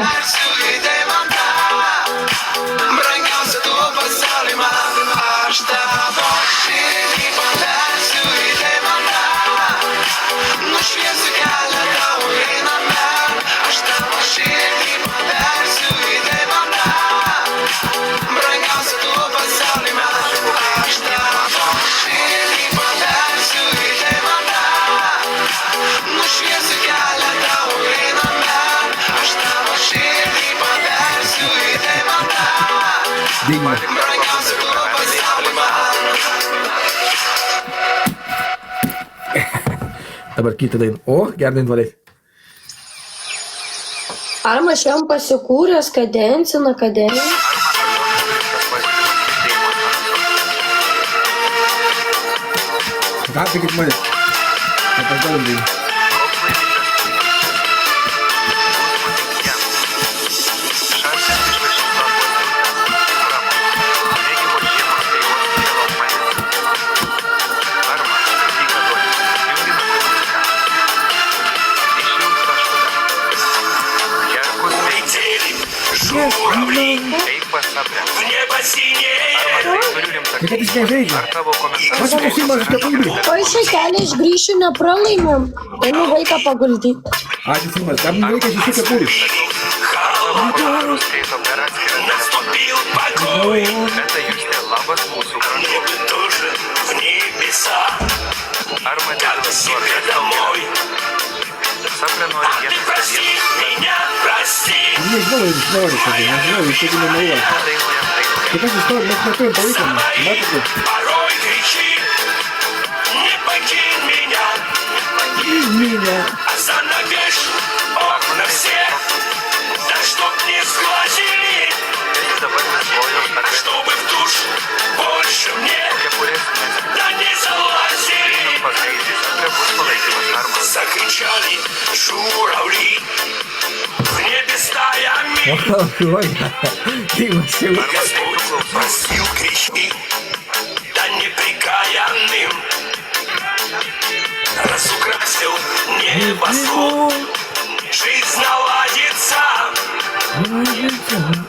Dabar kitą dainą. O, gerą dainą valės.
Armas šiam pasikūręs kadenciją, kadenciją.
Ką sakyti manęs? Nepasdarom dainą.
Eik pas sapę.
Tai kad jis nežaidžia.
Ar tavo komentaras?
Aš pasimažu kapulį.
O iš kelią išgrįšiu, nepralaimėm. Einu vaiką paguldyti.
Ačiū, Simas. Tam reikia 6 kapulį.
Tavo komentarus skaito per atskirą telefoną. Eta Justė, labas mūsų brangu. Ar matytum suorės daugelį? Sapre nori vienas
Nežinau, jis nori tada. Nežinau, jis taigi nemeluoja.
dainuojam dainuojam.
Tai kas iš to, mes neturim palaikymą. Matote? Minė.
Ir dabar mes vojom ar kepurės nesime. Einam pas Heidi, sapre bus palaikymas armas.
Закричали журавли в небе стаями.
O, oi. Dimas jau.
Господь простил грехи, да неприкаянным разукрасил небосвод. Жизнь наладится,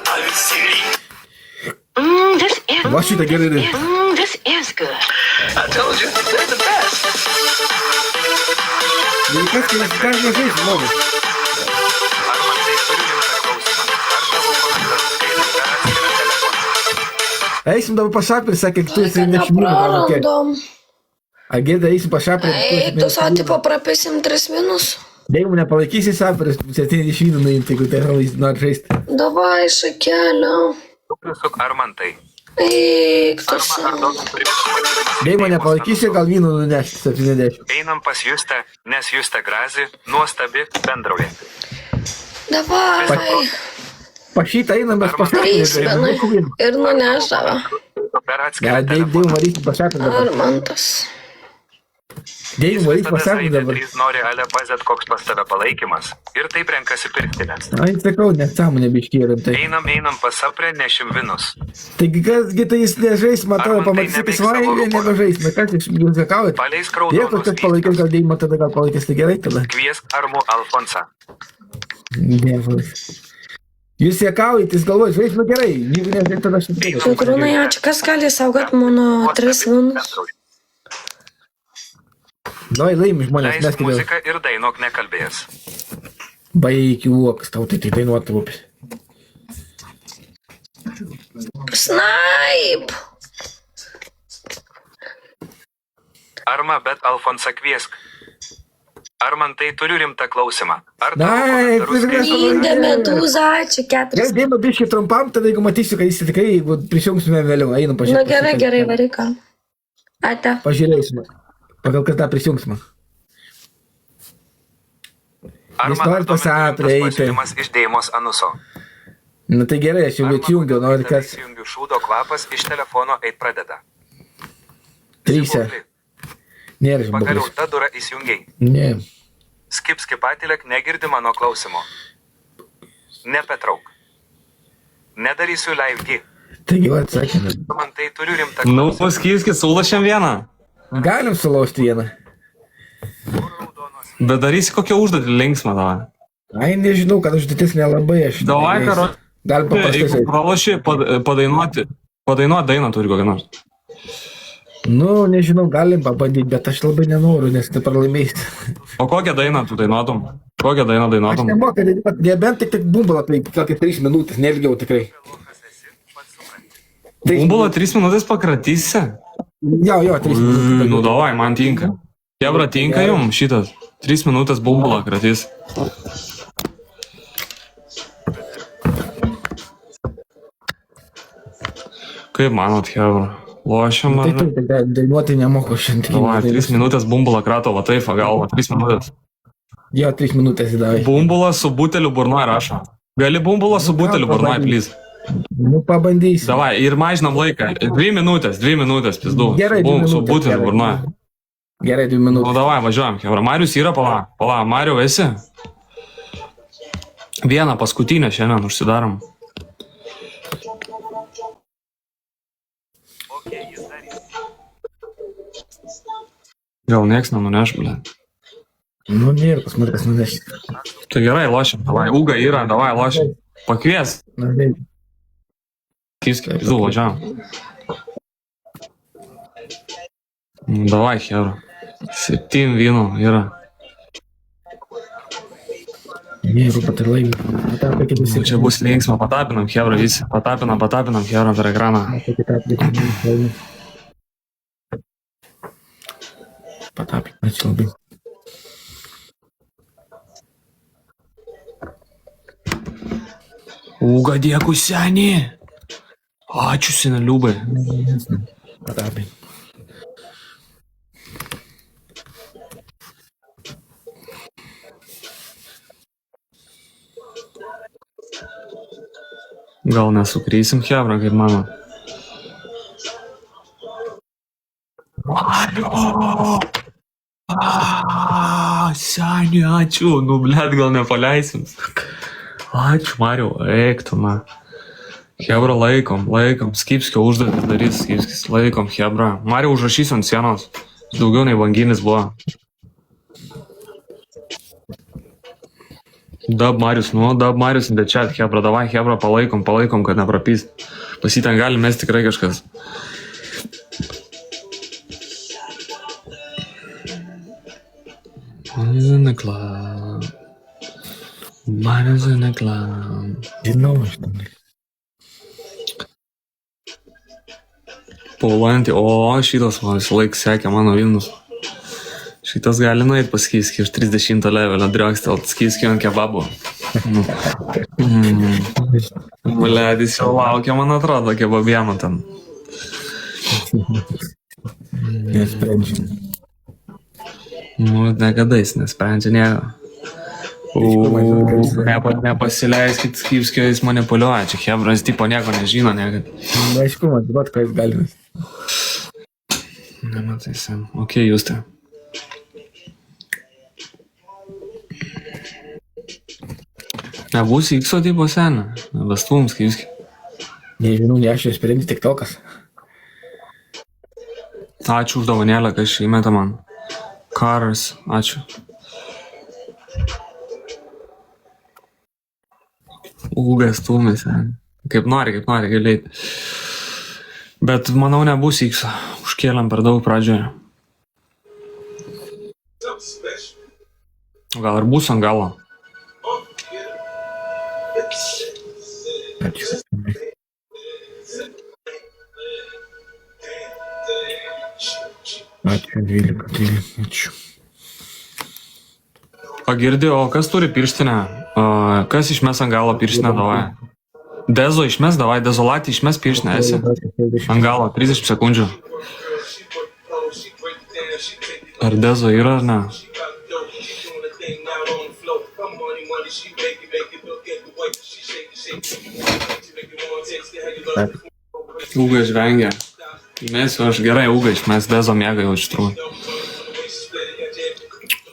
а весели.
Va šitą gerai dainą.
This is good.
I told you, they're the best.
Nereikės, kai nežaidžia žmogų.
Ar man tai turiu rimtą klausimą? Ar tavo komentarus skaito per atskirą telefoną?
Eisim dabar pas Šaprį, sakė, tu esi nešimimą.
Neprarandom.
Agėda, eisim pas Šaprį.
Ei, tu savo tipo prapisim 3 minus.
Jeigu nepalaikysi Šaprį, 70 nuimti, jeigu tai nori žaisti.
Davai, šakelio.
Suk ar man tai?
Eik, tu
Ar
savo.
daug turi
Jeigu nepalaikysi, gal vynu nunešti 70.
Einam pas Justę, nes Justė graži, nuostabi, bendrauja.
Davai.
Pa šitą einam, mes pas Šaprį.
3 minus. Ir nuneždavo.
Per
Ja,
atskirą
Deiv
telefoną.
varysim pas Šaprį dabar.
Armantas.
Deiv varysim pas
Tada
Šaprį dabar.
Zainė 3 nori ale pazet koks pas tave palaikymas. Ir taip renkasi pirktinės.
Ai, sakau, nesąmonė biškį rimtai.
Einam pas Saprę, nešim vinus.
Taigi kasgi tai jis nežais, matau,
Ar man tai
pamatysi, kad
neveiks
svaigė,
savo rūko?
nebežais. Na kas jūs zakaujat?
Paleis
Jeigu
kraudonus
kad palaikys, gal Deimą tada gal palaikys, tai gerai tada.
Kviesk Armu Alfonsą.
Dievas. Jūs jakaujat, jis galvoja, žais, nu gerai, jeigu nežais, tada aš
Tikrūnai, ačiū. Kas gali saugot mano 3 minus?
Davai laimi žmonės,
Leisk
mes
muziką ir dainuok nekalbėjęs.
Baig juokas, tau tai dainuoti rūpės.
Snipe.
Arma, bet Alfonsą kviesk. Ar man tai turiu rimtą klausimą? Ar tavo
Ai,
komentarus
prisimink.
skaičiu?
Indė medūza, ačiū, 4.
Gerai, dėmė biškai trumpam, tada jeigu matysiu, kad jis tikrai, jeigu prisijungsime vėliau, einam
Nu
pažiūrėti.
gerai, varyką. Ate.
Pažiūrėsime. Pagal kada prisijungsime.
Ar
Jis
man
nori pas
domina
Atrą
tas
eiti.
pasiūlymas iš Deimos Anuso?
Na tai gerai, aš jau
Ar man
atsijungiau, nori
patinka,
kas.
įsijungiu šūdo kvapas iš telefono eit pradeda.
3.
Žibuoklį,
Nėra
pagaliau
žmogus.
tą durą įsijungiai.
Ne.
Skip skipatilek negirdi mano klausimo. Nepetrauk. Nedarysiu live-gi.
Taigi, va, atsakėme.
Man tai turiu rimtą
Nu,
klausimą.
paskirskit sulašėm vieną.
Galim sulaužti vieną.
Bet darysi kokią užduotį linksmą tavą.
Ai, nežinau, kad užduotis nelabai aš.
Davai,
negalėsiu.
karo.
Galim paprastai.
Jeigu praloši, padainuoti dainą turi kokią nors.
Nu, nežinau, galim pabandyti, bet aš labai nenoriu, nes tai pralaimėsi.
O kokią dainą tu dainuotum? Kokią dainą
Aš
dainuotum?
nemoku, nebent tik bumbulą, tai kokią 3 minutės, nelgiau tikrai.
Bumbulą 3 minutės pakratysi?
Jo, 3 minutės.
Nu, davai, man tinka. Jebra, tinka jums šitas? 3 minutės bumbulą kratys. Kaip manot, Hebra? Lošiam
Tai
ar?
tu, tai dainuoti nemoku šiandien.
Davai, 3 minutės bumbulą krato, va taip, galva, 3 minutės.
Jo, 3 minutės įdavai.
Bumbulą su buteliu burnoj rašo. Gali bumbulą su buteliu burnoj, plys.
Nu, pabandysiu.
Davai, ir mažinam laiką. 2 minutės, pizdu.
Gerai, 2
Su
minutės,
buteliu
gerai.
burnoj.
Gerai, 2
Nu,
minutės.
davai, važiuojam, Hebra. Marius yra, pala, Mariu esi? Vieną paskutinę šiandien užsidarom. Gal nieks nenuneš, ble.
Nu, nėra pas mane kas nunešti.
Tai gerai, lošiam. Davai, Uga yra, davai, lošiam. Pakvies.
Na, tai.
Kiski, pizdu, važiavam. Davai, Hebra. 7 vynų yra.
Nėra patarlaimį. Patapė, kaip visi.
Čia bus linksma, patapinam, Hebra, visi. Patapinam, Hebra per ekraną.
Patapė, ačiū labai.
Uga, dėkui, senį. Ačiū, seneliubai.
Patapė.
Gal nesukrysim, Hebra, kaip mano. Senį, ačiū. Nu, blėt, gal nepaleisim. Ačiū, Mariau, eik tu, na. Hebra, laikom. Skipskio užduotis darys, Skipskis. Laikom, Hebra. Mariau, užrašysiu ant sienos. Daugiau nei banginis buvo. Dab Marius in the chat, Hebra, davai, Hebra, palaikom, kad neprapys. Pas jį ten gali mesti tikrai kažkas. Man is in the club.
Žinau, aš tam.
Paulantį, o šitas man visą laiką sekė mano Vilnius. Šitas gali nueit pas Skipskį iš 30 levelio driokstelt Skipskį ant kebabo. Bledis jau laukia, man atrodo, kebabieno ten.
Nesprendžiu.
Nu, niekada jis nesprendžia nieko. Nepasileiskit Skipskio, jis manipuliuoja. Čia Hebras tipo nieko nežino niekad.
Na, aišku, man duot, ką jis gali.
Nematysim. Ok, jūs tai. Nebūsi X-o tipo senė. Nebestum Skipskį.
Nežinau, ne aš jau sprendi tik tokas.
Ačiū už dovanėlę, kad šį įmetą man. Karas, ačiū. Ugas stūmis, kaip nori, gali. Bet manau nebus X-o. Užkėlėm per daug pradžioje. Gal ir bus ant galo.
Ačiū. Ačiū, 12. Ačiū.
Pagirdi, o kas turi pirštinę? Kas išmes ant galo pirštinę, davai? Dezo išmes, davai, dezolatį išmes pirštinę, esi? Ant galo, 30 sekundžių. Ar dezo yra, ar ne? Ūga žvengia. Įmesiu aš gerai, ūga išmes, dezo mėga jau iš tikrųjų.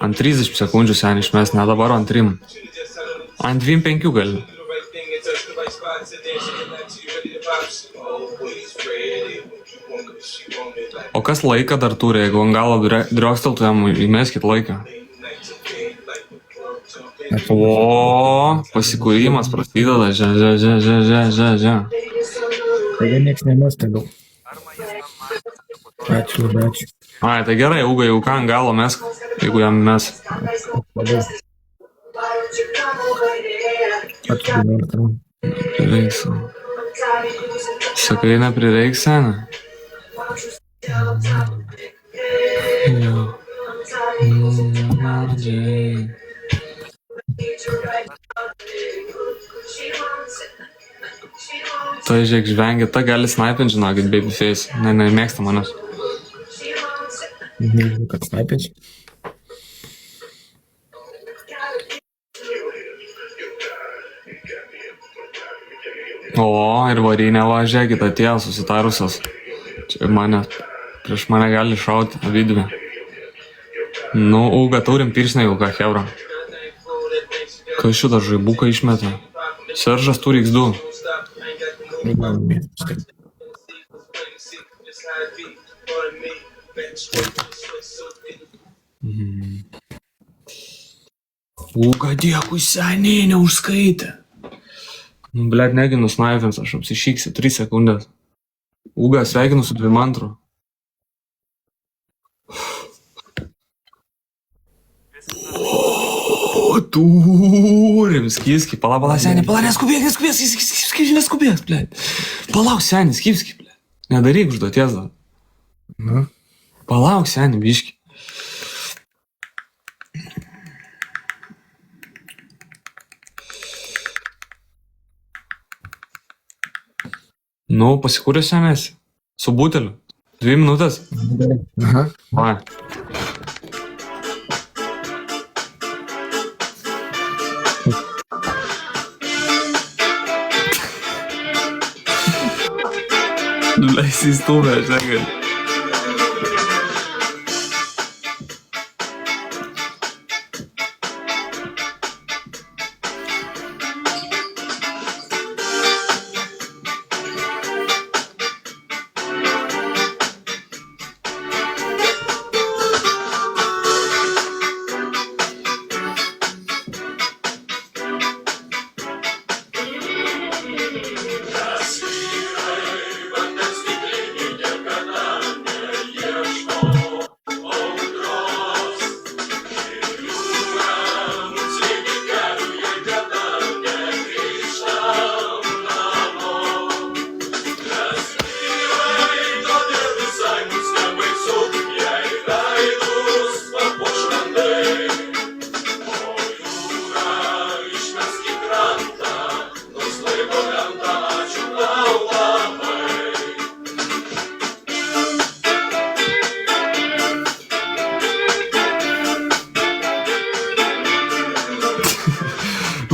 Ant 30 sekundžių sen išmes, ne dabar ant 3. Ant 2-5 gali. O kas laiką dar turi, jeigu ant galo drioksteltų jam, įmeskit laiką. O, pasikūrimas prasideda, žia.
Taigi nieks nemesta gal. Ačiū, labai ačiū.
Ai, tai gerai, ūga, jau ką ant galo mesk, jeigu jam mes.
Labai. Ačiū, 11.
Prireiks. Sakai, neprireiks, sena? Jo. Tai žiūrėk, žvengia, ta gali snaipint, žinokit, babyface. Ne, mėgsta manęs.
Kad snaipinčiai.
O, ir varinė va, žiūrėkit, atėjo susitarusios. Čia mane, prieš mane gali šauti, vidvė. Nu, ūga, turim piršinę jau ką, hebra. Kas šitą žaibuką išmeta? Seržas turi X2. Ūga, dėkui, seniai, neužskaitė. Nu, blėt, negi nusnaipins, aš apsišyksiu 3 sekundės. Ūga, sveikinu su 2-2. O, turim, skiski, pala, seniai, pala, neskubėk, neskubėk, blėt. Palauk, seniai, skipski, blėt. Nedaryk užduoties dar.
Na.
Palauk, seniai, biški. Nu, pasikūręs senesi. Su buteliu. 2 minutės.
Aha.
Va. Leis įstumę, aš negaliu.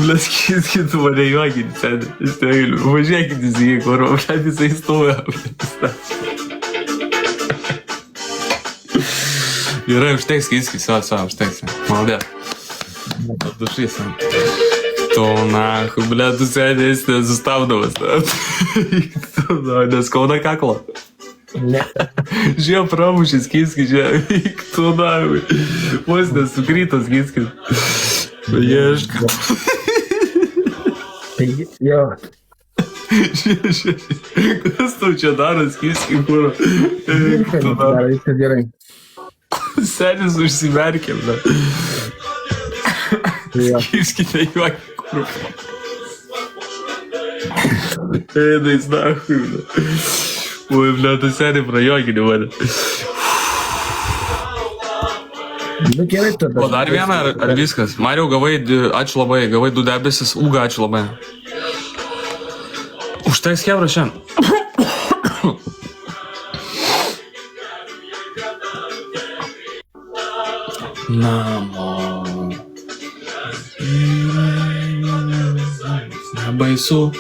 Bля, skit, tu mane juokinti, seniai. Aš negaliu. Važiuokit į kurva, bля, jisai stoja. Gerai, užteks, skis, užteks. Maldės. Dušys, seniai. Tu, nahu, bля, tu seniai esi nesustabdomas. Nes kauna kaklo.
Ne.
Žiūrėjau, pramušęs kiskis, žiūrėjau, tu, nahu. Vos nesukrytas kiskis. Ieška.
Taigi, jo.
Kas tau čia daras, kiski, kur?
Viskas gerai.
Senis užsimerkė, ble. Skirskite juokį, kur. Eidais, nahui, ble. Oi, ble, tu seniai prajuokinį mane.
Nu, gerai, tada.
O dar vieną, ar viskas? Mariau, gavai, ačiū labai, gavai 2 debesis, Uga, ačiū labai. Užteks kebra šiandien. Namo. Nebaisu.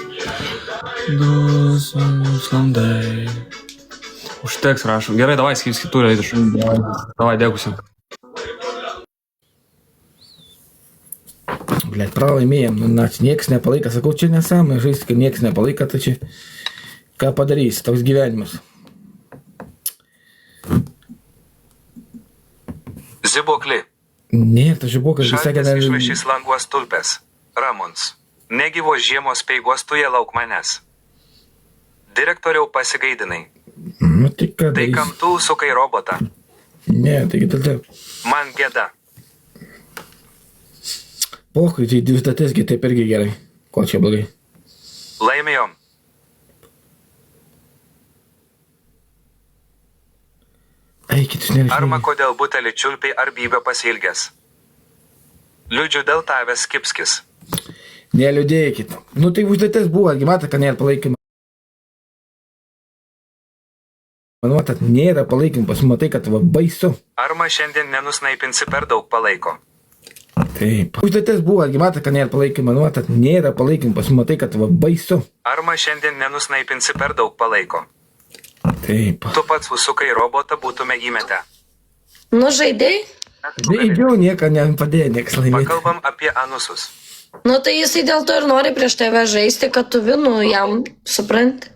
Sklandai. Užteks, rašom. Gerai, davai, skirskit turę, eidžiu. Davai, dėkusim.
Blet, pralaimėjom, nu, nieks nepalaika, sakau, čia nesąmonė, žaisti, kad nieks nepalaika, tai čia ką padarys, toks gyvenimas.
Zibuoklį.
Nėra, tas žibuokas visai
Šaltis išvešys languos tulpes. Ramuns. Negyvo žiemos peigos tu jie lauk manęs. Direktoriau pasigaidinai.
Nu, tai ką
Tai
darys?
kam tu sukai robotą?
Ne, taigi tada.
Man gėda.
Pohui, tai 2 datesgi taip irgi gerai. Ko čia blogai?
Laimėjom.
Eikit, jūs nereiškia.
Arma kodėl butelį čiulpiai ar bybę pasilgęs. Liūdžiu dėl tavęs skipskis.
Neliūdėkit. Nu, tai užduotis buvo, argi matai, kad nėra palaikymą. Manau, kad nėra palaikymą, pasimatai, kad va baisu.
Arma šiandien nenusnaipinsi per daug palaiko.
Taip. Užduotis buvo, argi matai, kad nėra palaikymą. Manau, kad nėra palaikymą, pasimatai, kad va baisu.
Arma šiandien nenusnaipinsi per daug palaiko.
Taip.
Tu pats užsukai robotą būtume įmetę.
Nu, žaidėjai?
Žaidžiau, nieko nepadėjo, nieks laimėti.
Pakalbam apie anusus.
Nu, tai jisai dėl to ir nori prieš tave žaisti, kad tu vinu jam, supranti.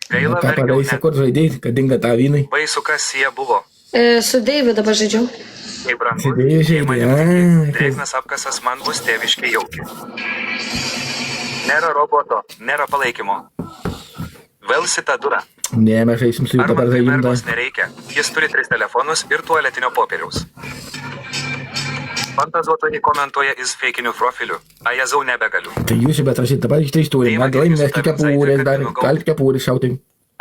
Gaila
Ką
verkiau
padarysi,
net.
kur žaidėjai, kad dinga tą vynai?
Baisu, kas jie buvo.
Su Deividu dabar žaidžiau.
Jei brangus,
Sėdėjo
jei mane
žaidėjai.
patiki, drėgnas apkasas man bus tėviškai jauki. Nėra roboto, nėra palaikymo. Velsi tą durą.
Ne, mes žaisim su jų
Ar
dabar
man tai
žaidimą.
mergos nereikia? Jis turi 3 telefonus ir tualetinio popieriaus. Fantazuotojai komentuoja iš feikinių profilių. A jezau nebegaliu.
Tai jūs bet rašyti dabar iš tai turi. Man laimės tik kepurės, dar galit kepurės šauti.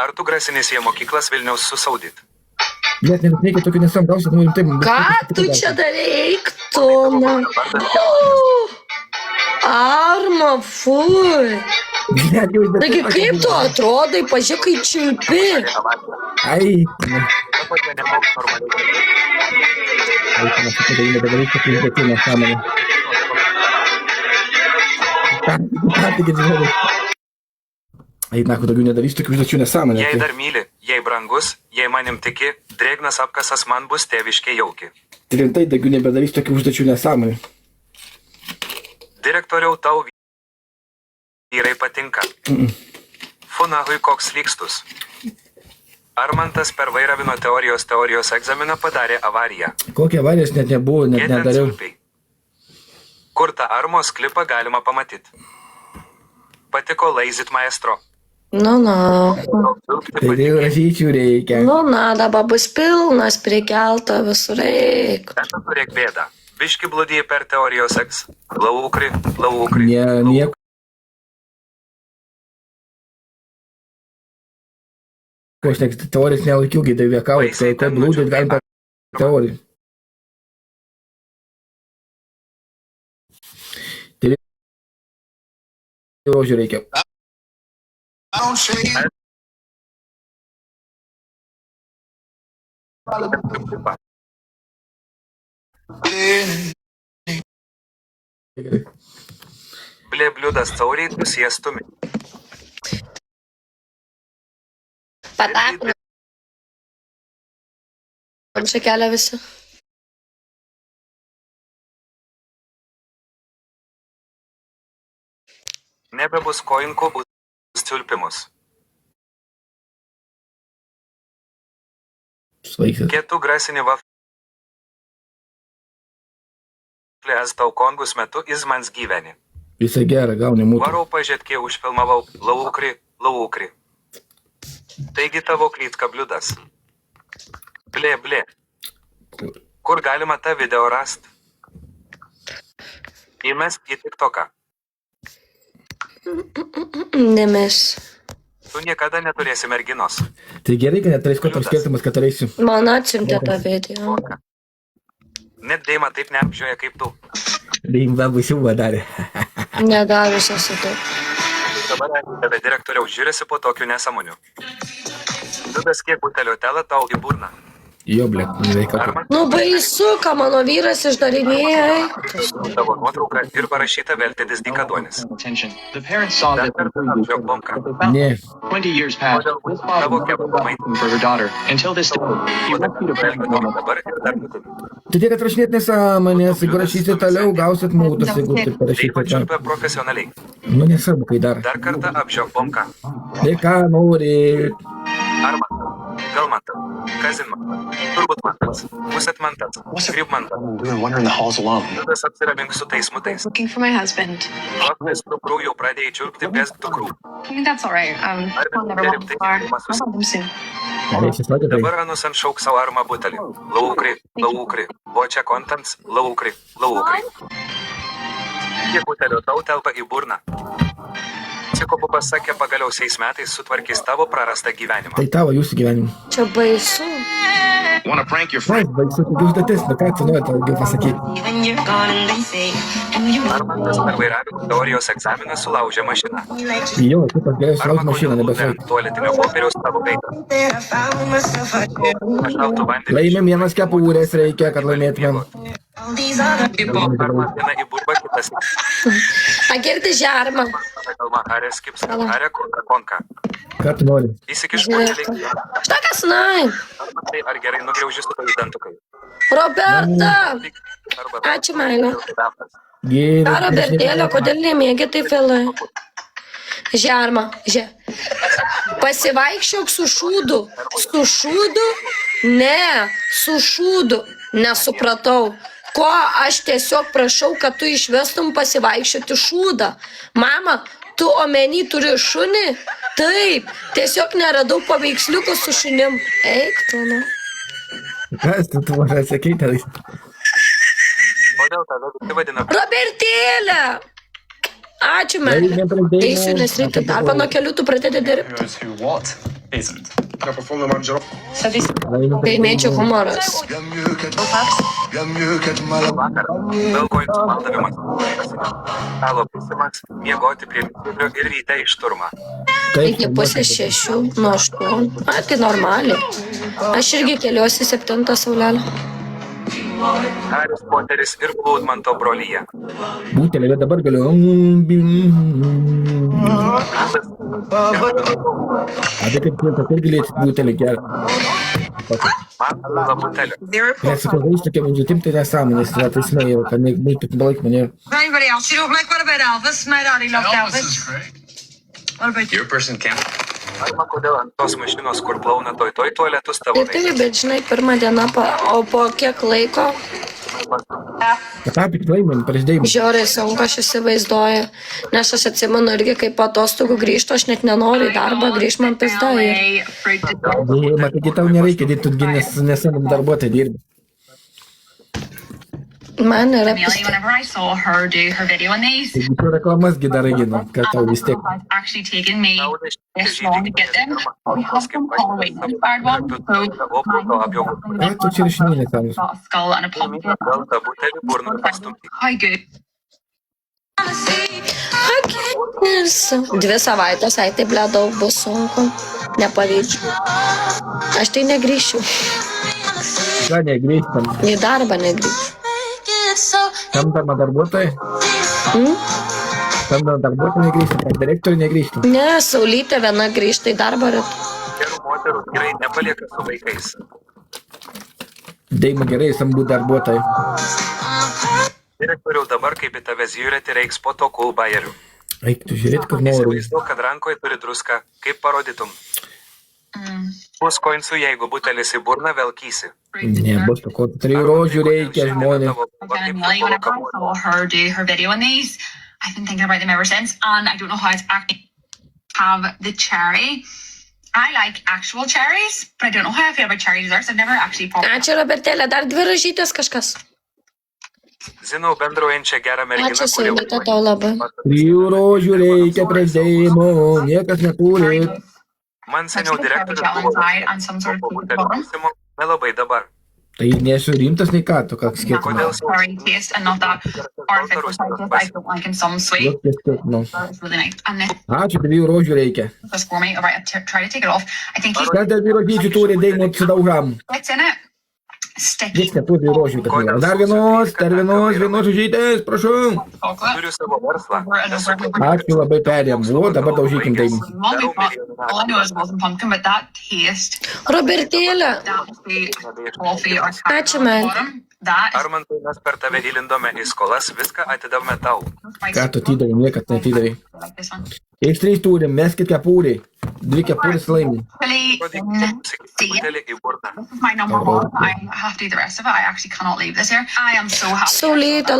Ar tu grasinėsi į mokyklas Vilniaus susaudyt?
Net nereikia tokių nesamdausių, nu rimtai.
Ką tu čia darai, tu? Arma, fui. Taigi kaip tu atrodai, pažiūrėk, kai čiulpi.
Ai.
Ta pati nemoka normaliai.
Ai, tai mes padarėme nebegalėti tokių tokių nesąmonę. Ką tik žinai? Ai, na, daugiau nedarysiu tokių užduočių nesąmonę.
Jei dar myli, jei brangus, jei manim tiki, drėgnas apkasas man bus tėviškai jauki.
Tai rimtai daugiau nebedarysiu tokių užduočių nesąmonę.
Direktoriau, tau vyrai patinka. Funahui koks lygstus. Armantas per vairavimo teorijos egzaminą padarė avariją.
Kokia avarijos net nebuvo, net
Gėtent
nedariau.
sulpiai. Kur tą Armos klipą galima pamatyti? Patiko Laizit maestro.
Nu, na.
Tai jau rašyčių reikia.
Nu, na, dabar bus pilnas prikelta visur reik.
Ten turėk bėdą. Biški bludėjai per teorijos eks. Laukri.
Nieko. Ko aš tik teorijas nelaikiu, kai tai vėkau, tai blūdėt galim per teoriją. Tai rožių reikia.
Blė bliudas tauriai, tu siestumi.
Patakų. Čia kelia visi.
Nebebus koinkų, bus čiulpimus.
Svaigsit.
Kietų grasini vaflės tau kongus metu izmans gyveni.
Visą gerą gauni mūtų.
Varau pažiūrėt, kai užfilmavau laukri. Taigi tavo klytka bliudas. Blė. Kur galima tą video rasti? Įmesk į TikToką.
Nemes.
Tu niekada neturėsi merginos.
Tai gerai, kad net 3 kartų skirtumas, kad turėsiu.
Man atsiuntė tą video.
Net Deima taip neapžioja kaip tu.
Deima baisiau darė.
Negavęs esu to.
Dabar tave direktoriaus žiūrėsi po tokių nesąmonių. Dudas kiek butelio telą tau į burną.
Jo, ble, neveikia.
Nu baisu, ką mano vyras išdarinėja.
Tavo nuotrauką ir parašyta veltėdis dykaduonis.
The parents saw
Dar
that
kartą apžiok bomką.
Ne.
20 years passed. This father was for her daughter. Until this day, he wants you to pray for mama.
Dabar ir dar kartą.
Tu tiek atrašinėt nesąmonės, jeigu rašysit toliau, gausit mūdas, jeigu taip
Deima
parašysit.
čiulpia profesionaliai.
Nu, nesvarbu, kai dar.
Dar kartą apžiok bomką.
Tai ką nori.
Armata, galmata, kazinmata, turbūt mantas, pusėt mantas, skribmantas.
We were wandering the halls alone.
Dudas apsiramink su tais mutais.
Looking for my husband.
Lapės dukrų jau pradėjai čiulpti bez dukrų.
I mean, that's all right. I'll never walk this far. I'll find him soon.
Reikia sakyti, tai.
Dabar anus ant šauk savo armą butelį. Laukri, vočia kontants, laukri. Kiek butelio tau telpa į burną? Psikopu pasakė, pagaliau 6 metais sutvarkys tavo prarastą gyvenimą.
Tai tavo jūsų gyvenimu.
Čia baisu.
Want to prank your
Na,
friend?
baisu, kokia užduotis, nu ką tu nori tau pasakyti.
Armantas per vairavimo teorijos egzaminą sulaužė mašiną.
Jo, tu pas geriau sulauk mašiną, nebesaik.
Tualetinio popieriaus tavo veidą. Šaltų vandenį.
Laimėm vienas kepurės reikia, kad laimėtumėm.
Arma viena į burbą, kitas į
Agirti žarmą.
kalmą harė skips, harė konka.
Ką tu nori?
Įsikiš butelį.
Šta kas nai?
Tai ar gerai nugriauži su tavai dantukai?
Roberta!
Arba
Ačiū, meilė.
Gėri.
Ką, Robertėlė, kodėl nemėgi taip vėlai? Žarma, pasivaikščiok su šūdu. Su šūdu? Ne, su šūdu. Nesupratau. Ko aš tiesiog prašau, kad tu išvestum pasivaikščioti šūdą. Mama, tu omeny turi šunį? Taip, tiesiog neradau paveiksliuko su šunim. Eik tu, nu.
Kas tu mažai sakai, tenais?
Kodėl tave visi vadina?
Robertėlė! Ačiū, meilė. Eisiu, nes reikia darbą nuo kelių, tu pradedi dirbti.
Who what isn't?
Tai mėčiau humoras.
Vakar, Belgojus maldavimas. Stalo pusimas, miegoti prie liūdžio ir ryte iš turma.
Iki pusės 6, nuo 8. Tai normaliai. Aš irgi keliuosi 7 saulelę.
Haris Poteris ir Blūdmanto brolyje.
Būtelė, bet dabar galiu. Apie kaip tu irgi lėti būtelį gerą.
Man la butelio.
Nes sakau, jūs tokia užduotim, tai nesąmonės, tai esmė jau, kad nebūtų palaik mane.
Anybody else? You don't like what about Elvis? My daddy loved Elvis. What about you?
Your person can't.
Arba kodėl ant tos mašinos, kur plauna toj tualetus tavo
Tai taip, bet žinai, pirmą dieną, o po kiek laiko,
Kad apie laimėm, prasidėjimą.
žiauriai sunku aš įsivaizduoju. Nes aš atsimenu irgi, kaip po atostogų grįžtu, aš net nenoriu į darbą, grįžt man pizda.
Matai, tau nereikia dirbti, tu nesamam darbuotojai dirbi.
Man yra
Amelia,
pizda.
whenever I saw her do her video on these,
Taigi tu reklamas darai, gina, kad tau vis tiek.
it's actually taken me this long to get them. We have some Halloween inspired ones. So
Ką tu čia rašinėjai nesąmonės?
got a skull and a pumpkin.
Gal tą butelį burną pastumti.
How good.
Akis. 2 savaitės, tai ble daug bus sunku. Nepavyzdžiui. Aš tai negrįšiu.
Ką negrįžtam?
Į darbą negrįšiu.
Samdama darbuotojai? Samdama darbuotojai negrįžtam, ar direktoriai negrįžtam?
Ne, Saulytė viena grįžta į darbą rytoj.
Gerų moterų gerai nepalieka su vaikais.
Deima gerai, samdų darbuotojai.
Direktoriau, dabar kaip į tave žiūrėti reiks po to kulbajerių.
Eik, tu žiūrėt, kad noriu.
Įsivaizduok, kad rankoje turi druską. Kaip parodytum? Bus koinsų, jeigu butelis į burną velkysi.
Ne, bus to, ko trijų rožių reikia žmonės.
Again, Amelia, whenever I saw her do her video on these, I've been thinking about them ever since, and I don't know how it's actually have the cherry I like actual cherries, but I don't know how I feel about cherry desserts. I've never actually popped.
Ačiū, Robertėlė, dar 2 ražytės kažkas.
Žinau bendruojančią gerą merginą,
Ačiū, Saulita, tau labai.
3 rožių reikia prieš Deimo, niekas neturi.
Man seniau
Have a
direktorius
challenge
buvo
side and some sort of
būtent
bottom.
klausimo, nelabai dabar.
Tai nesu rimtas nei ką, tu ką skirtumas.
Kodėl
Cherry taste and not that artificial spices I don't like in some sweet.
Nu.
It's really nice. And then
Ačiū, 2 rožių reikia.
just for me, all right, try to take it off. I think he's
Kas dar 2 rožyčių turi Deimo sudaužam?
it's in it. Sticky
Jis neturi 2 rožių. Dar vienos rožytės, prašau.
chocolate.
Turiu savo verslą.
Over and over and over.
Ačiū labai perėm. O, dabar daužykim Deimo.
One we've got, all I know is it wasn't pumpkin, but that taste,
Robertėlė,
that was the coffee or
Ačiū, man.
bottom, that is
Armantai, mes per tave įlindome į skolas, viską atidavome tau.
my
Ką tu atidavai, niekad neatidavai.
like this one.
X3 turim, meskit kepurį. 2 kepurės laimi.
Chili in deep.
Butelį į burną.
This is my number one. I have to do the rest of it. I actually cannot leave this here. I am so happy.
Saulita,